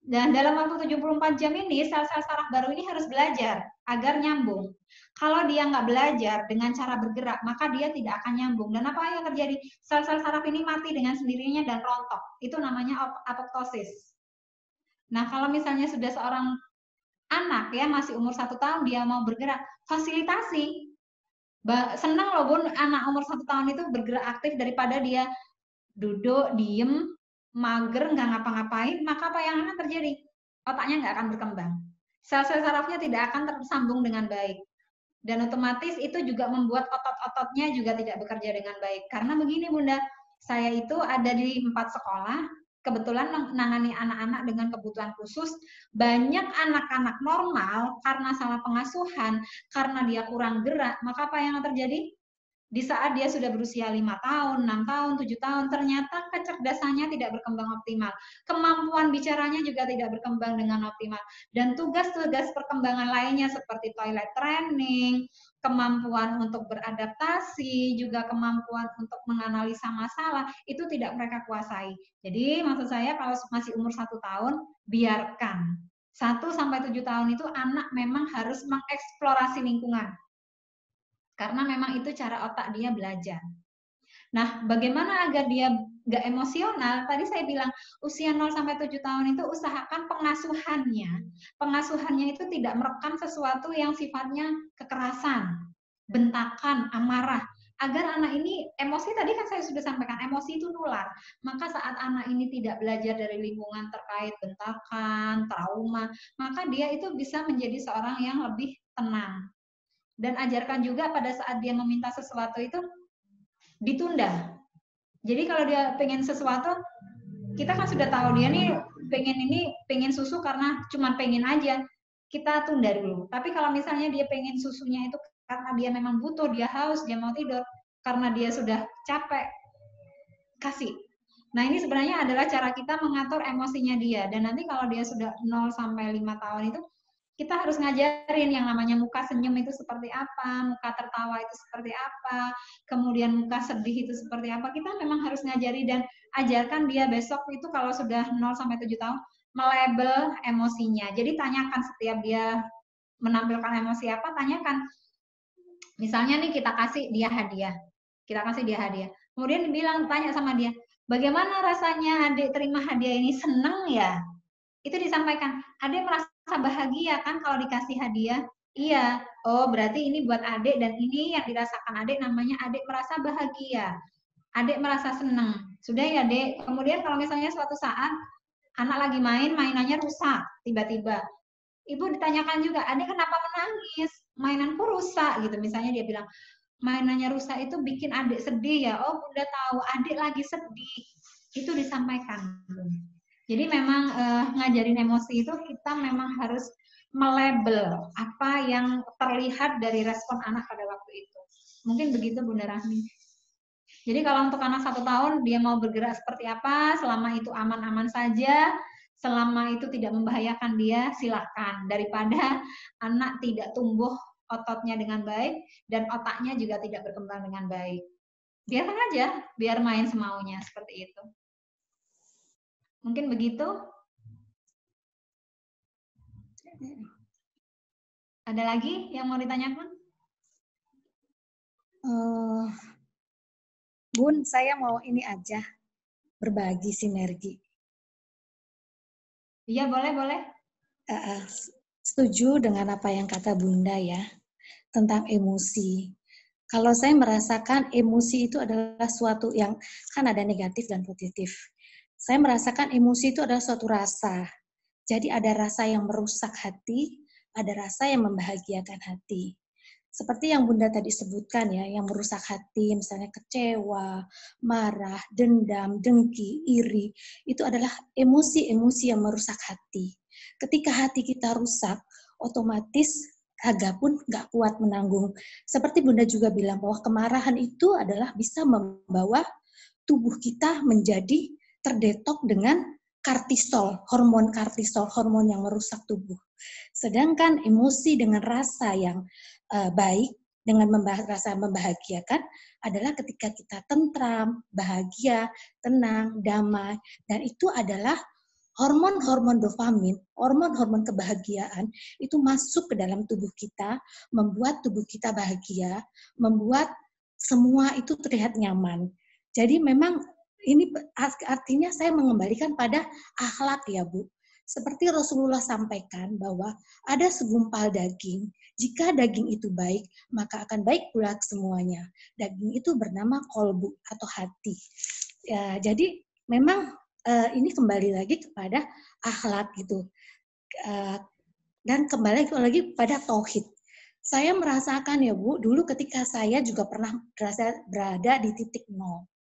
Dan dalam waktu 74 jam ini, sel-sel saraf baru ini harus belajar agar nyambung. Kalau dia nggak belajar dengan cara bergerak, maka dia tidak akan nyambung. Dan apa yang terjadi? Sel-sel saraf ini mati dengan sendirinya dan rontok. Itu namanya apoptosis. Nah, kalau misalnya sudah seorang anak ya masih umur 1 tahun, dia mau bergerak, fasilitasi. Senang loh Bun, anak umur 1 tahun itu bergerak aktif daripada dia duduk, diem, mager, nggak ngapa-ngapain, maka apa yang akan terjadi? Otaknya nggak akan berkembang. Sel-sel sarafnya tidak akan tersambung dengan baik. Dan otomatis itu juga membuat otot-ototnya juga tidak bekerja dengan baik. Karena begini Bunda, saya itu ada di 4 sekolah, kebetulan menangani anak-anak dengan kebutuhan khusus, banyak anak-anak normal karena salah pengasuhan, karena dia kurang gerak, maka apa yang terjadi? Di saat dia sudah berusia 5 tahun, 6 tahun, 7 tahun, ternyata kecerdasannya tidak berkembang optimal. Kemampuan bicaranya juga tidak berkembang dengan optimal. Dan tugas-tugas perkembangan lainnya seperti toilet training, kemampuan untuk beradaptasi, juga kemampuan untuk menganalisa masalah, itu tidak mereka kuasai. Jadi maksud saya kalau masih umur 1 tahun, biarkan. 1-7 tahun itu anak memang harus mengeksplorasi lingkungan. Karena memang itu cara otak dia belajar. Nah, bagaimana agar dia nggak emosional? Tadi saya bilang, usia 0-7 tahun itu usahakan pengasuhannya. Pengasuhannya itu tidak merekam sesuatu yang sifatnya kekerasan, bentakan, amarah. Agar anak ini, emosi tadi kan saya sudah sampaikan, emosi itu nular. Maka saat anak ini tidak belajar dari lingkungan terkait bentakan, trauma, maka dia itu bisa menjadi seorang yang lebih tenang. Dan ajarkan juga pada saat dia meminta sesuatu itu ditunda. Jadi kalau dia pengen sesuatu, kita kan sudah tahu dia nih pengen susu karena cuma pengen aja, kita tunda dulu. Tapi kalau misalnya dia pengen susunya itu karena dia memang butuh, dia haus, dia mau tidur, karena dia sudah capek, kasih. Nah ini sebenarnya adalah cara kita mengatur emosinya dia. Dan nanti kalau dia sudah 0-5 tahun itu, kita harus ngajarin yang namanya muka senyum itu seperti apa, muka tertawa itu seperti apa, kemudian muka sedih itu seperti apa. Kita memang harus ngajari dan ajarkan dia besok itu kalau sudah 0-7 tahun, melabel emosinya. Jadi tanyakan setiap dia menampilkan emosi apa, tanyakan. Misalnya nih kita kasih dia hadiah. Kemudian tanya sama dia, bagaimana rasanya adik terima hadiah ini? Seneng ya? Itu disampaikan, adik merasa bahagia kan kalau dikasih hadiah? Iya, oh berarti ini buat adik dan ini yang dirasakan adik namanya adik merasa bahagia. Adik merasa senang. Sudah ya, Dek. Kemudian kalau misalnya suatu saat anak lagi main, mainannya rusak tiba-tiba. Ibu ditanyakan juga, adik kenapa menangis? Mainanku rusak gitu. Misalnya dia bilang, mainannya rusak itu bikin adik sedih ya. Oh, Bunda tahu, adik lagi sedih. Itu disampaikan. Jadi memang ngajarin emosi itu kita memang harus melabel apa yang terlihat dari respon anak pada waktu itu. Mungkin begitu Bunda Rahmi. Jadi kalau untuk anak 1 tahun, dia mau bergerak seperti apa, selama itu aman-aman saja, selama itu tidak membahayakan dia, silakan. Daripada anak tidak tumbuh ototnya dengan baik, dan otaknya juga tidak berkembang dengan baik. Biarkan aja, biar main semaunya, seperti itu. Mungkin begitu? Ada lagi yang mau ditanyakan? Bun, saya mau ini aja, berbagi sinergi. Iya, boleh. Setuju dengan apa yang kata Bunda ya, tentang emosi. Kalau saya merasakan emosi itu adalah suatu yang, kan ada negatif dan positif. Saya merasakan emosi itu adalah suatu rasa. Jadi ada rasa yang merusak hati, ada rasa yang membahagiakan hati. Seperti yang Bunda tadi sebutkan ya, yang merusak hati, misalnya kecewa, marah, dendam, dengki, iri, itu adalah emosi-emosi yang merusak hati. Ketika hati kita rusak, otomatis raga pun nggak kuat menanggung. Seperti Bunda juga bilang bahwa kemarahan itu adalah bisa membawa tubuh kita menjadi terdetok dengan kortisol, hormon yang merusak tubuh. Sedangkan emosi dengan rasa yang baik, dengan rasa membahagiakan adalah ketika kita tentram, bahagia, tenang, damai, dan itu adalah hormon-hormon dopamin, hormon-hormon kebahagiaan itu masuk ke dalam tubuh kita, membuat tubuh kita bahagia, membuat semua itu terlihat nyaman. Jadi memang ini artinya saya mengembalikan pada akhlak ya Bu. Seperti Rasulullah sampaikan bahwa ada segumpal daging, jika daging itu baik, maka akan baik pula semuanya. Daging itu bernama kolbu atau hati. Ya, jadi memang ini kembali lagi kepada akhlak gitu. Dan kembali lagi pada tauhid. Saya merasakan ya Bu, dulu ketika saya juga pernah berada di titik nol.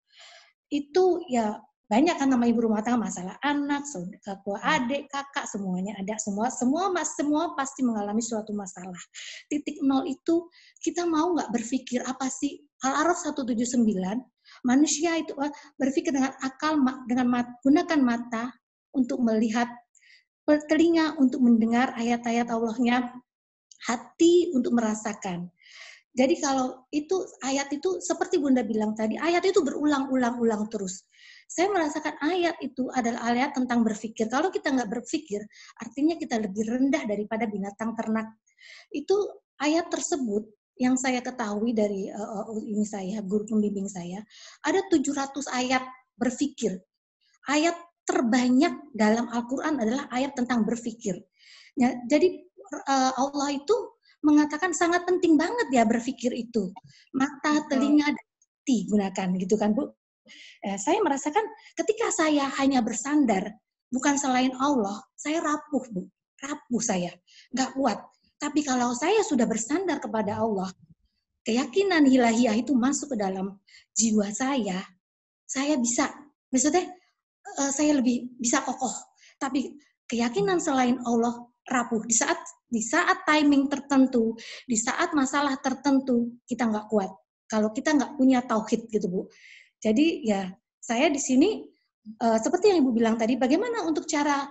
Itu ya banyak kan nama ibu rumah tangga, masalah anak, saudara, adik, kakak, semuanya ada, semua pasti mengalami suatu masalah. Titik nol itu kita mau nggak berpikir apa sih? Al-A'raf 179, manusia itu berpikir dengan akal, dengan gunakan mata untuk melihat, telinga untuk mendengar ayat-ayat Allahnya, hati untuk merasakan. Jadi kalau itu ayat itu seperti Bunda bilang tadi, ayat itu berulang-ulang terus. Saya merasakan ayat itu adalah ayat tentang berpikir. Kalau kita nggak berpikir, artinya kita lebih rendah daripada binatang ternak. Itu ayat tersebut yang saya ketahui dari ini saya, guru pembimbing saya, ada 700 ayat berpikir. Ayat terbanyak dalam Al-Quran adalah ayat tentang berpikir. Ya, jadi Allah itu mengatakan sangat penting banget ya berpikir itu. Mata, telinga, dan hati gunakan gitu kan Bu. Saya merasakan ketika saya hanya bersandar, bukan selain Allah, saya rapuh Bu. Rapuh saya, nggak kuat. Tapi kalau saya sudah bersandar kepada Allah, keyakinan ilahiyah itu masuk ke dalam jiwa saya bisa, maksudnya saya lebih bisa kokoh. Tapi keyakinan selain Allah rapuh. Di saat timing tertentu, di saat masalah tertentu, kita nggak kuat. Kalau kita nggak punya tauhid gitu Bu. Jadi ya saya di sini seperti yang Ibu bilang tadi, bagaimana untuk cara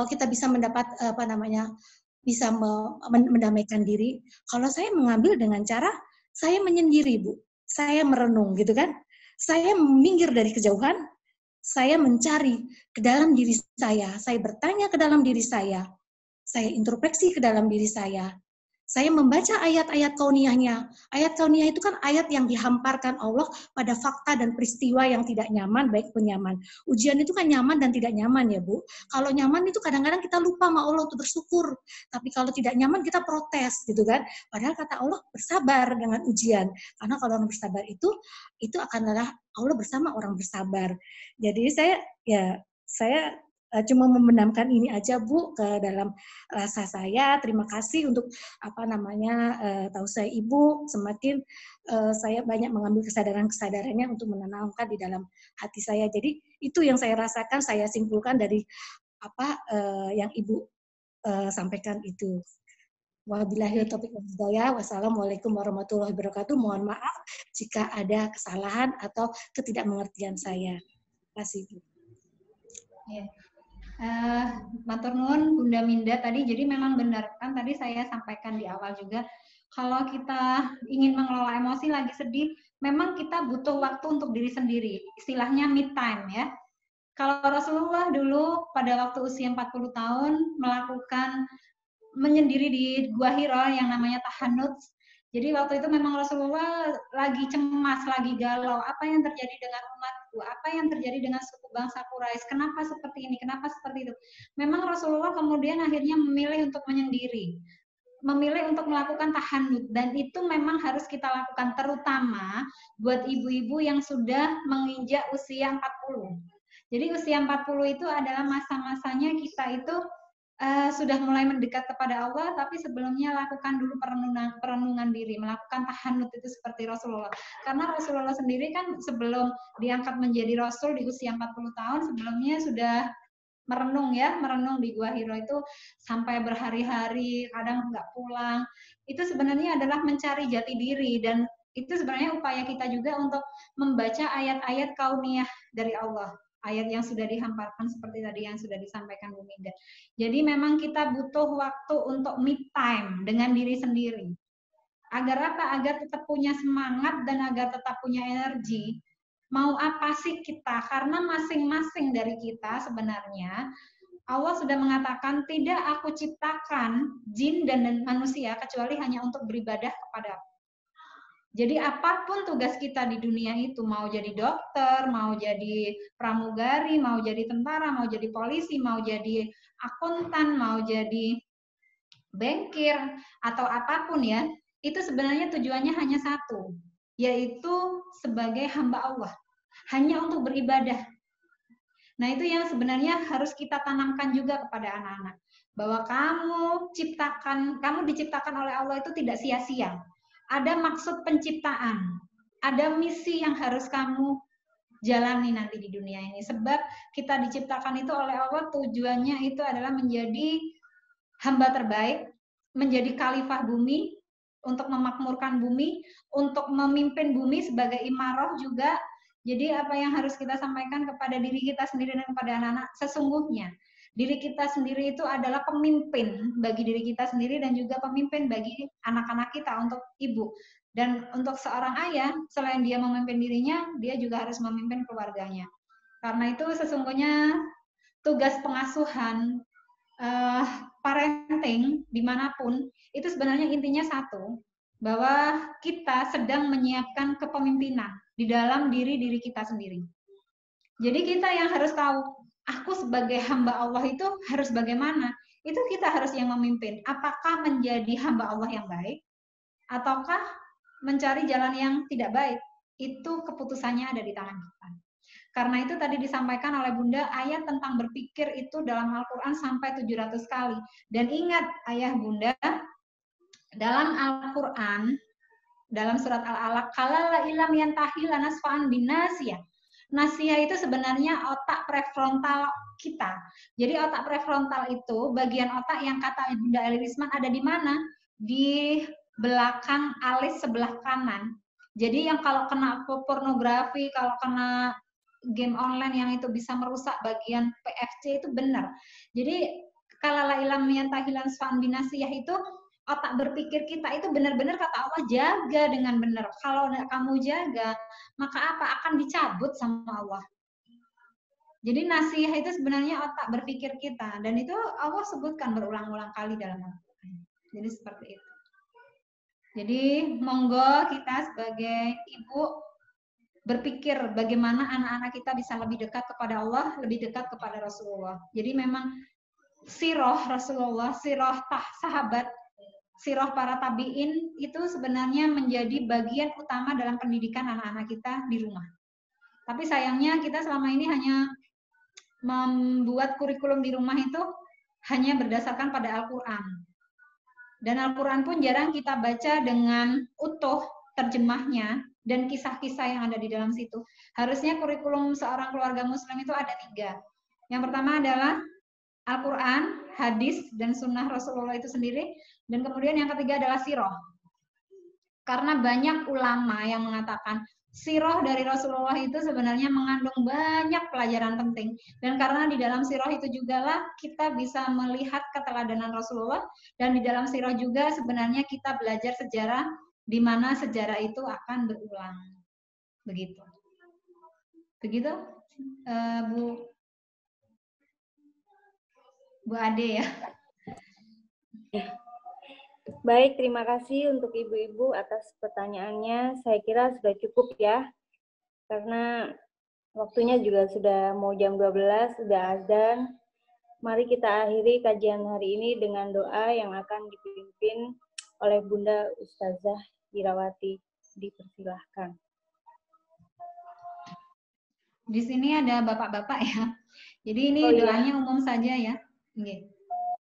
kita bisa mendapat bisa mendamaikan diri. Kalau saya mengambil dengan cara saya menyendiri Bu, saya merenung gitu kan. Saya minggir dari kejauhan, saya mencari ke dalam diri saya bertanya ke dalam diri saya introspeksi ke dalam diri saya, saya membaca ayat-ayat kauniyahnya. Ayat kauniyah itu kan ayat yang dihamparkan Allah pada fakta dan peristiwa yang tidak nyaman, baik pun nyaman. Ujian itu kan nyaman dan tidak nyaman ya Bu. Kalau nyaman itu kadang-kadang kita lupa sama Allah untuk bersyukur. Tapi kalau tidak nyaman kita protes gitu kan. Padahal kata Allah bersabar dengan ujian. Karena kalau orang bersabar itu adalah Allah bersama orang bersabar. Jadi saya cuma membenamkan ini aja Bu ke dalam rasa saya. Terima kasih untuk tahu saya Ibu, semakin saya banyak mengambil kesadarannya untuk menanamkan di dalam hati saya. Jadi itu yang saya rasakan, saya simpulkan dari yang Ibu sampaikan itu. Wabillahi taufiq wal hidayah. Wassalamualaikum warahmatullahi wabarakatuh. Mohon maaf jika ada kesalahan atau ketidakmengertian saya. Terima kasih Bu. Ya. Matur nuwun Bunda Minda tadi, jadi memang benar kan tadi saya sampaikan di awal juga, kalau kita ingin mengelola emosi lagi sedih, memang kita butuh waktu untuk diri sendiri, istilahnya me time ya. Kalau Rasulullah dulu pada waktu usia 40 tahun melakukan menyendiri di Gua Hira yang namanya tahanut. Jadi waktu itu memang Rasulullah lagi cemas, lagi galau. Apa yang terjadi dengan umatku? Apa yang terjadi dengan suku bangsa Quraisy? Kenapa seperti ini? Kenapa seperti itu? Memang Rasulullah kemudian akhirnya memilih untuk menyendiri. Memilih untuk melakukan tahanut. Dan itu memang harus kita lakukan terutama buat ibu-ibu yang sudah menginjak usia 40. Jadi usia 40 itu adalah masa-masanya kita itu sudah mulai mendekat kepada Allah, tapi sebelumnya lakukan dulu perenungan diri, melakukan tahanut itu seperti Rasulullah. Karena Rasulullah sendiri kan sebelum diangkat menjadi Rasul di usia 40 tahun, sebelumnya sudah merenung di Gua Hira itu sampai berhari-hari, kadang nggak pulang. Itu sebenarnya adalah mencari jati diri, dan itu sebenarnya upaya kita juga untuk membaca ayat-ayat kauniyah dari Allah. Ayat yang sudah dihamparkan seperti tadi yang sudah disampaikan Bu Minda. Jadi memang kita butuh waktu untuk me time dengan diri sendiri. Agar apa? Agar tetap punya semangat dan agar tetap punya energi. Mau apa sih kita? Karena masing-masing dari kita sebenarnya Allah sudah mengatakan tidak aku ciptakan jin dan manusia kecuali hanya untuk beribadah kepada aku. Jadi apapun tugas kita di dunia itu, mau jadi dokter, mau jadi pramugari, mau jadi tentara, mau jadi polisi, mau jadi akuntan, mau jadi bankir, atau apapun ya, itu sebenarnya tujuannya hanya satu, yaitu sebagai hamba Allah, hanya untuk beribadah. Nah itu yang sebenarnya harus kita tanamkan juga kepada anak-anak, bahwa kamu diciptakan oleh Allah itu tidak sia-sia. Ada maksud penciptaan, ada misi yang harus kamu jalani nanti di dunia ini. Sebab kita diciptakan itu oleh Allah, tujuannya itu adalah menjadi hamba terbaik, menjadi khalifah bumi, untuk memakmurkan bumi, untuk memimpin bumi sebagai imarah juga. Jadi apa yang harus kita sampaikan kepada diri kita sendiri dan kepada anak-anak, sesungguhnya diri kita sendiri itu adalah pemimpin bagi diri kita sendiri dan juga pemimpin bagi anak-anak kita untuk ibu. Dan untuk seorang ayah, selain dia memimpin dirinya, dia juga harus memimpin keluarganya. Karena itu sesungguhnya tugas pengasuhan, parenting dimanapun, itu sebenarnya intinya satu, bahwa kita sedang menyiapkan kepemimpinan di dalam diri kita sendiri. Jadi kita yang harus tahu, aku sebagai hamba Allah itu harus bagaimana? Itu kita harus yang memimpin. Apakah menjadi hamba Allah yang baik? Ataukah mencari jalan yang tidak baik? Itu keputusannya ada di tangan kita. Karena itu tadi disampaikan oleh Bunda, ayat tentang berpikir itu dalam Al-Quran sampai 700 kali. Dan ingat ayah Bunda, dalam Al-Quran, dalam surat Al-Alaq, kalala ilam yantahi lanasfa'an binasiyah. Nasiyah itu sebenarnya otak prefrontal kita. Jadi otak prefrontal itu bagian otak yang kata Bunda Eli Risman ada di mana? Di belakang alis sebelah kanan. Jadi yang kalau kena pornografi, kalau kena game online yang itu bisa merusak bagian PFC itu benar. Jadi kalala ilam yantahi lanasfa'an binasiyah itu otak berpikir kita itu benar-benar kata Allah jaga dengan benar. Kalau nggak kamu jaga, maka apa? Akan dicabut sama Allah. Jadi nasihah itu sebenarnya otak berpikir kita. Dan itu Allah sebutkan berulang-ulang kali dalam Al-Quran. Jadi seperti itu. Jadi monggo kita sebagai ibu berpikir bagaimana anak-anak kita bisa lebih dekat kepada Allah, lebih dekat kepada Rasulullah. Jadi memang sirah Rasulullah, sirah sahabat, sirah para tabi'in itu sebenarnya menjadi bagian utama dalam pendidikan anak-anak kita di rumah. Tapi sayangnya kita selama ini hanya membuat kurikulum di rumah itu hanya berdasarkan pada Al-Quran. Dan Al-Quran pun jarang kita baca dengan utuh terjemahnya dan kisah-kisah yang ada di dalam situ. Harusnya kurikulum seorang keluarga muslim itu ada 3. Yang pertama adalah Al-Quran, hadis, dan sunnah Rasulullah itu sendiri. Dan kemudian yang ketiga adalah sirah. Karena banyak ulama yang mengatakan sirah dari Rasulullah itu sebenarnya mengandung banyak pelajaran penting. Dan karena di dalam sirah itu juga lah kita bisa melihat keteladanan Rasulullah. Dan di dalam sirah juga sebenarnya kita belajar sejarah di mana sejarah itu akan berulang. Begitu. Begitu, Bu Ade ya. Baik, terima kasih untuk ibu-ibu atas pertanyaannya. Saya kira sudah cukup ya, karena waktunya juga sudah mau jam 12, sudah azan. Mari kita akhiri kajian hari ini dengan doa yang akan dipimpin oleh Bunda Ustazah Irawati. Dipersilahkan. Di sini ada bapak-bapak ya. Jadi ini doanya umum saja ya.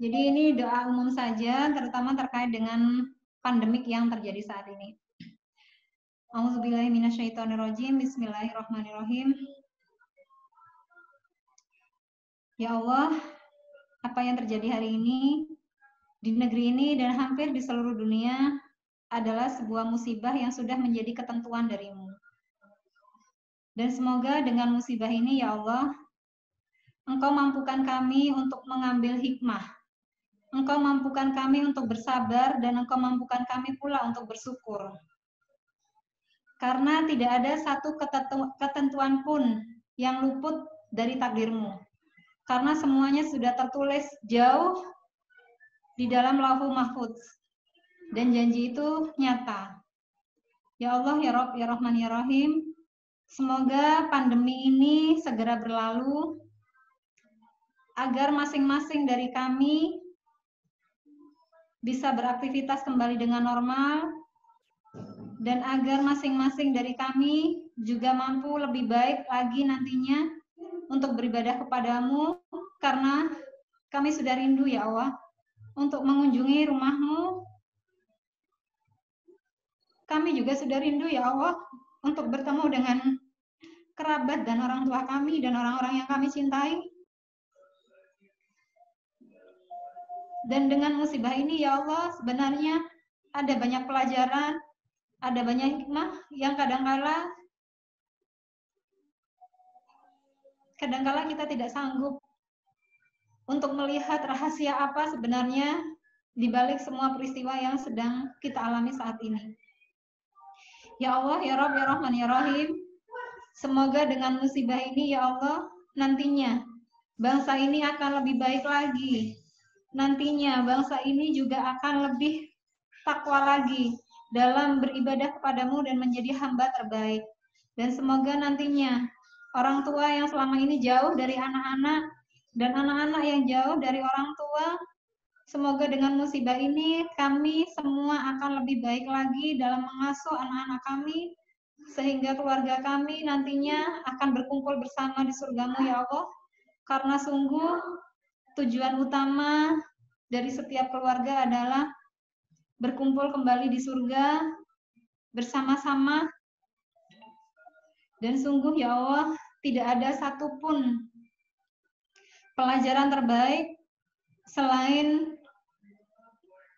Jadi ini doa umum saja, terutama terkait dengan pandemik yang terjadi saat ini. A'udzubillahi minasyaitonirrajim. Bismillahirrahmanirrahim. Ya Allah, apa yang terjadi hari ini di negeri ini dan hampir di seluruh dunia adalah sebuah musibah yang sudah menjadi ketentuan dari-Mu. Dan semoga dengan musibah ini, ya Allah, Engkau mampukan kami untuk mengambil hikmah. Engkau mampukan kami untuk bersabar dan Engkau mampukan kami pula untuk bersyukur. Karena tidak ada satu ketentuan pun yang luput dari takdir-Mu. Karena semuanya sudah tertulis jauh di dalam Lauhul Mahfudz. Dan janji itu nyata. Ya Allah, ya Rabb, ya Rahman, ya Rahim, semoga pandemi ini segera berlalu, agar masing-masing dari kami bisa beraktivitas kembali dengan normal, dan agar masing-masing dari kami juga mampu lebih baik lagi nantinya untuk beribadah kepadamu, karena kami sudah rindu ya Allah untuk mengunjungi rumah-Mu. Kami juga sudah rindu ya Allah untuk bertemu dengan kerabat dan orang tua kami dan orang-orang yang kami cintai. Dan dengan musibah ini ya Allah, sebenarnya ada banyak pelajaran, ada banyak hikmah yang kadangkala kita tidak sanggup untuk melihat rahasia apa sebenarnya di balik semua peristiwa yang sedang kita alami saat ini. Ya Allah, ya Rabb, ya Rahman, ya Rahim, semoga dengan musibah ini ya Allah, nantinya bangsa ini akan lebih baik lagi. Nantinya bangsa ini juga akan lebih takwa lagi dalam beribadah kepadamu dan menjadi hamba terbaik. Dan semoga nantinya orang tua yang selama ini jauh dari anak-anak dan anak-anak yang jauh dari orang tua, semoga dengan musibah ini kami semua akan lebih baik lagi dalam mengasuh anak-anak kami, sehingga keluarga kami nantinya akan berkumpul bersama di surga-Mu ya Allah. Karena sungguh tujuan utama dari setiap keluarga adalah berkumpul kembali di surga bersama-sama. Dan sungguh ya Allah, tidak ada satupun pelajaran terbaik selain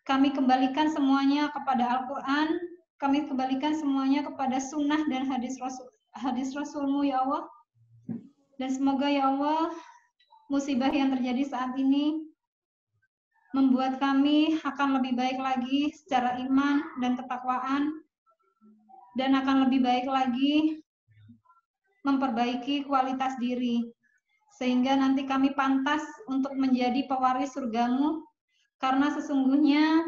kami kembalikan semuanya kepada Al-Quran, kami kembalikan semuanya kepada sunnah dan hadis Rasul-Mu ya Allah. Dan semoga ya Allah, musibah yang terjadi saat ini membuat kami akan lebih baik lagi secara iman dan ketakwaan, dan akan lebih baik lagi memperbaiki kualitas diri, sehingga nanti kami pantas untuk menjadi pewaris surga-Mu, karena sesungguhnya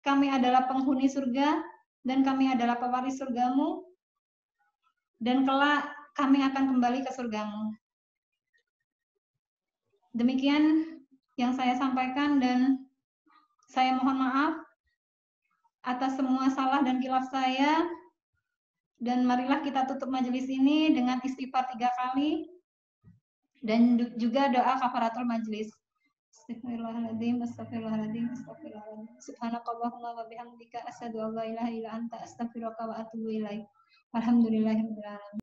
kami adalah penghuni surga dan kami adalah pewaris surgamu, dan kelak kami akan kembali ke surgamu. Demikian yang saya sampaikan, dan saya mohon maaf atas semua salah dan khilaf saya. Dan marilah kita tutup majelis ini dengan istighfar 3 kali dan juga doa kafaratul majelis. Astagfirullahaladzim, astagfirullahaladzim, astagfirullahaladzim. Subhanakallahumma wa bihamdika asyhadu an la ilaha illa anta astaghfiruka wa atubu ilaik. Alhamdulillahirabbil alamin.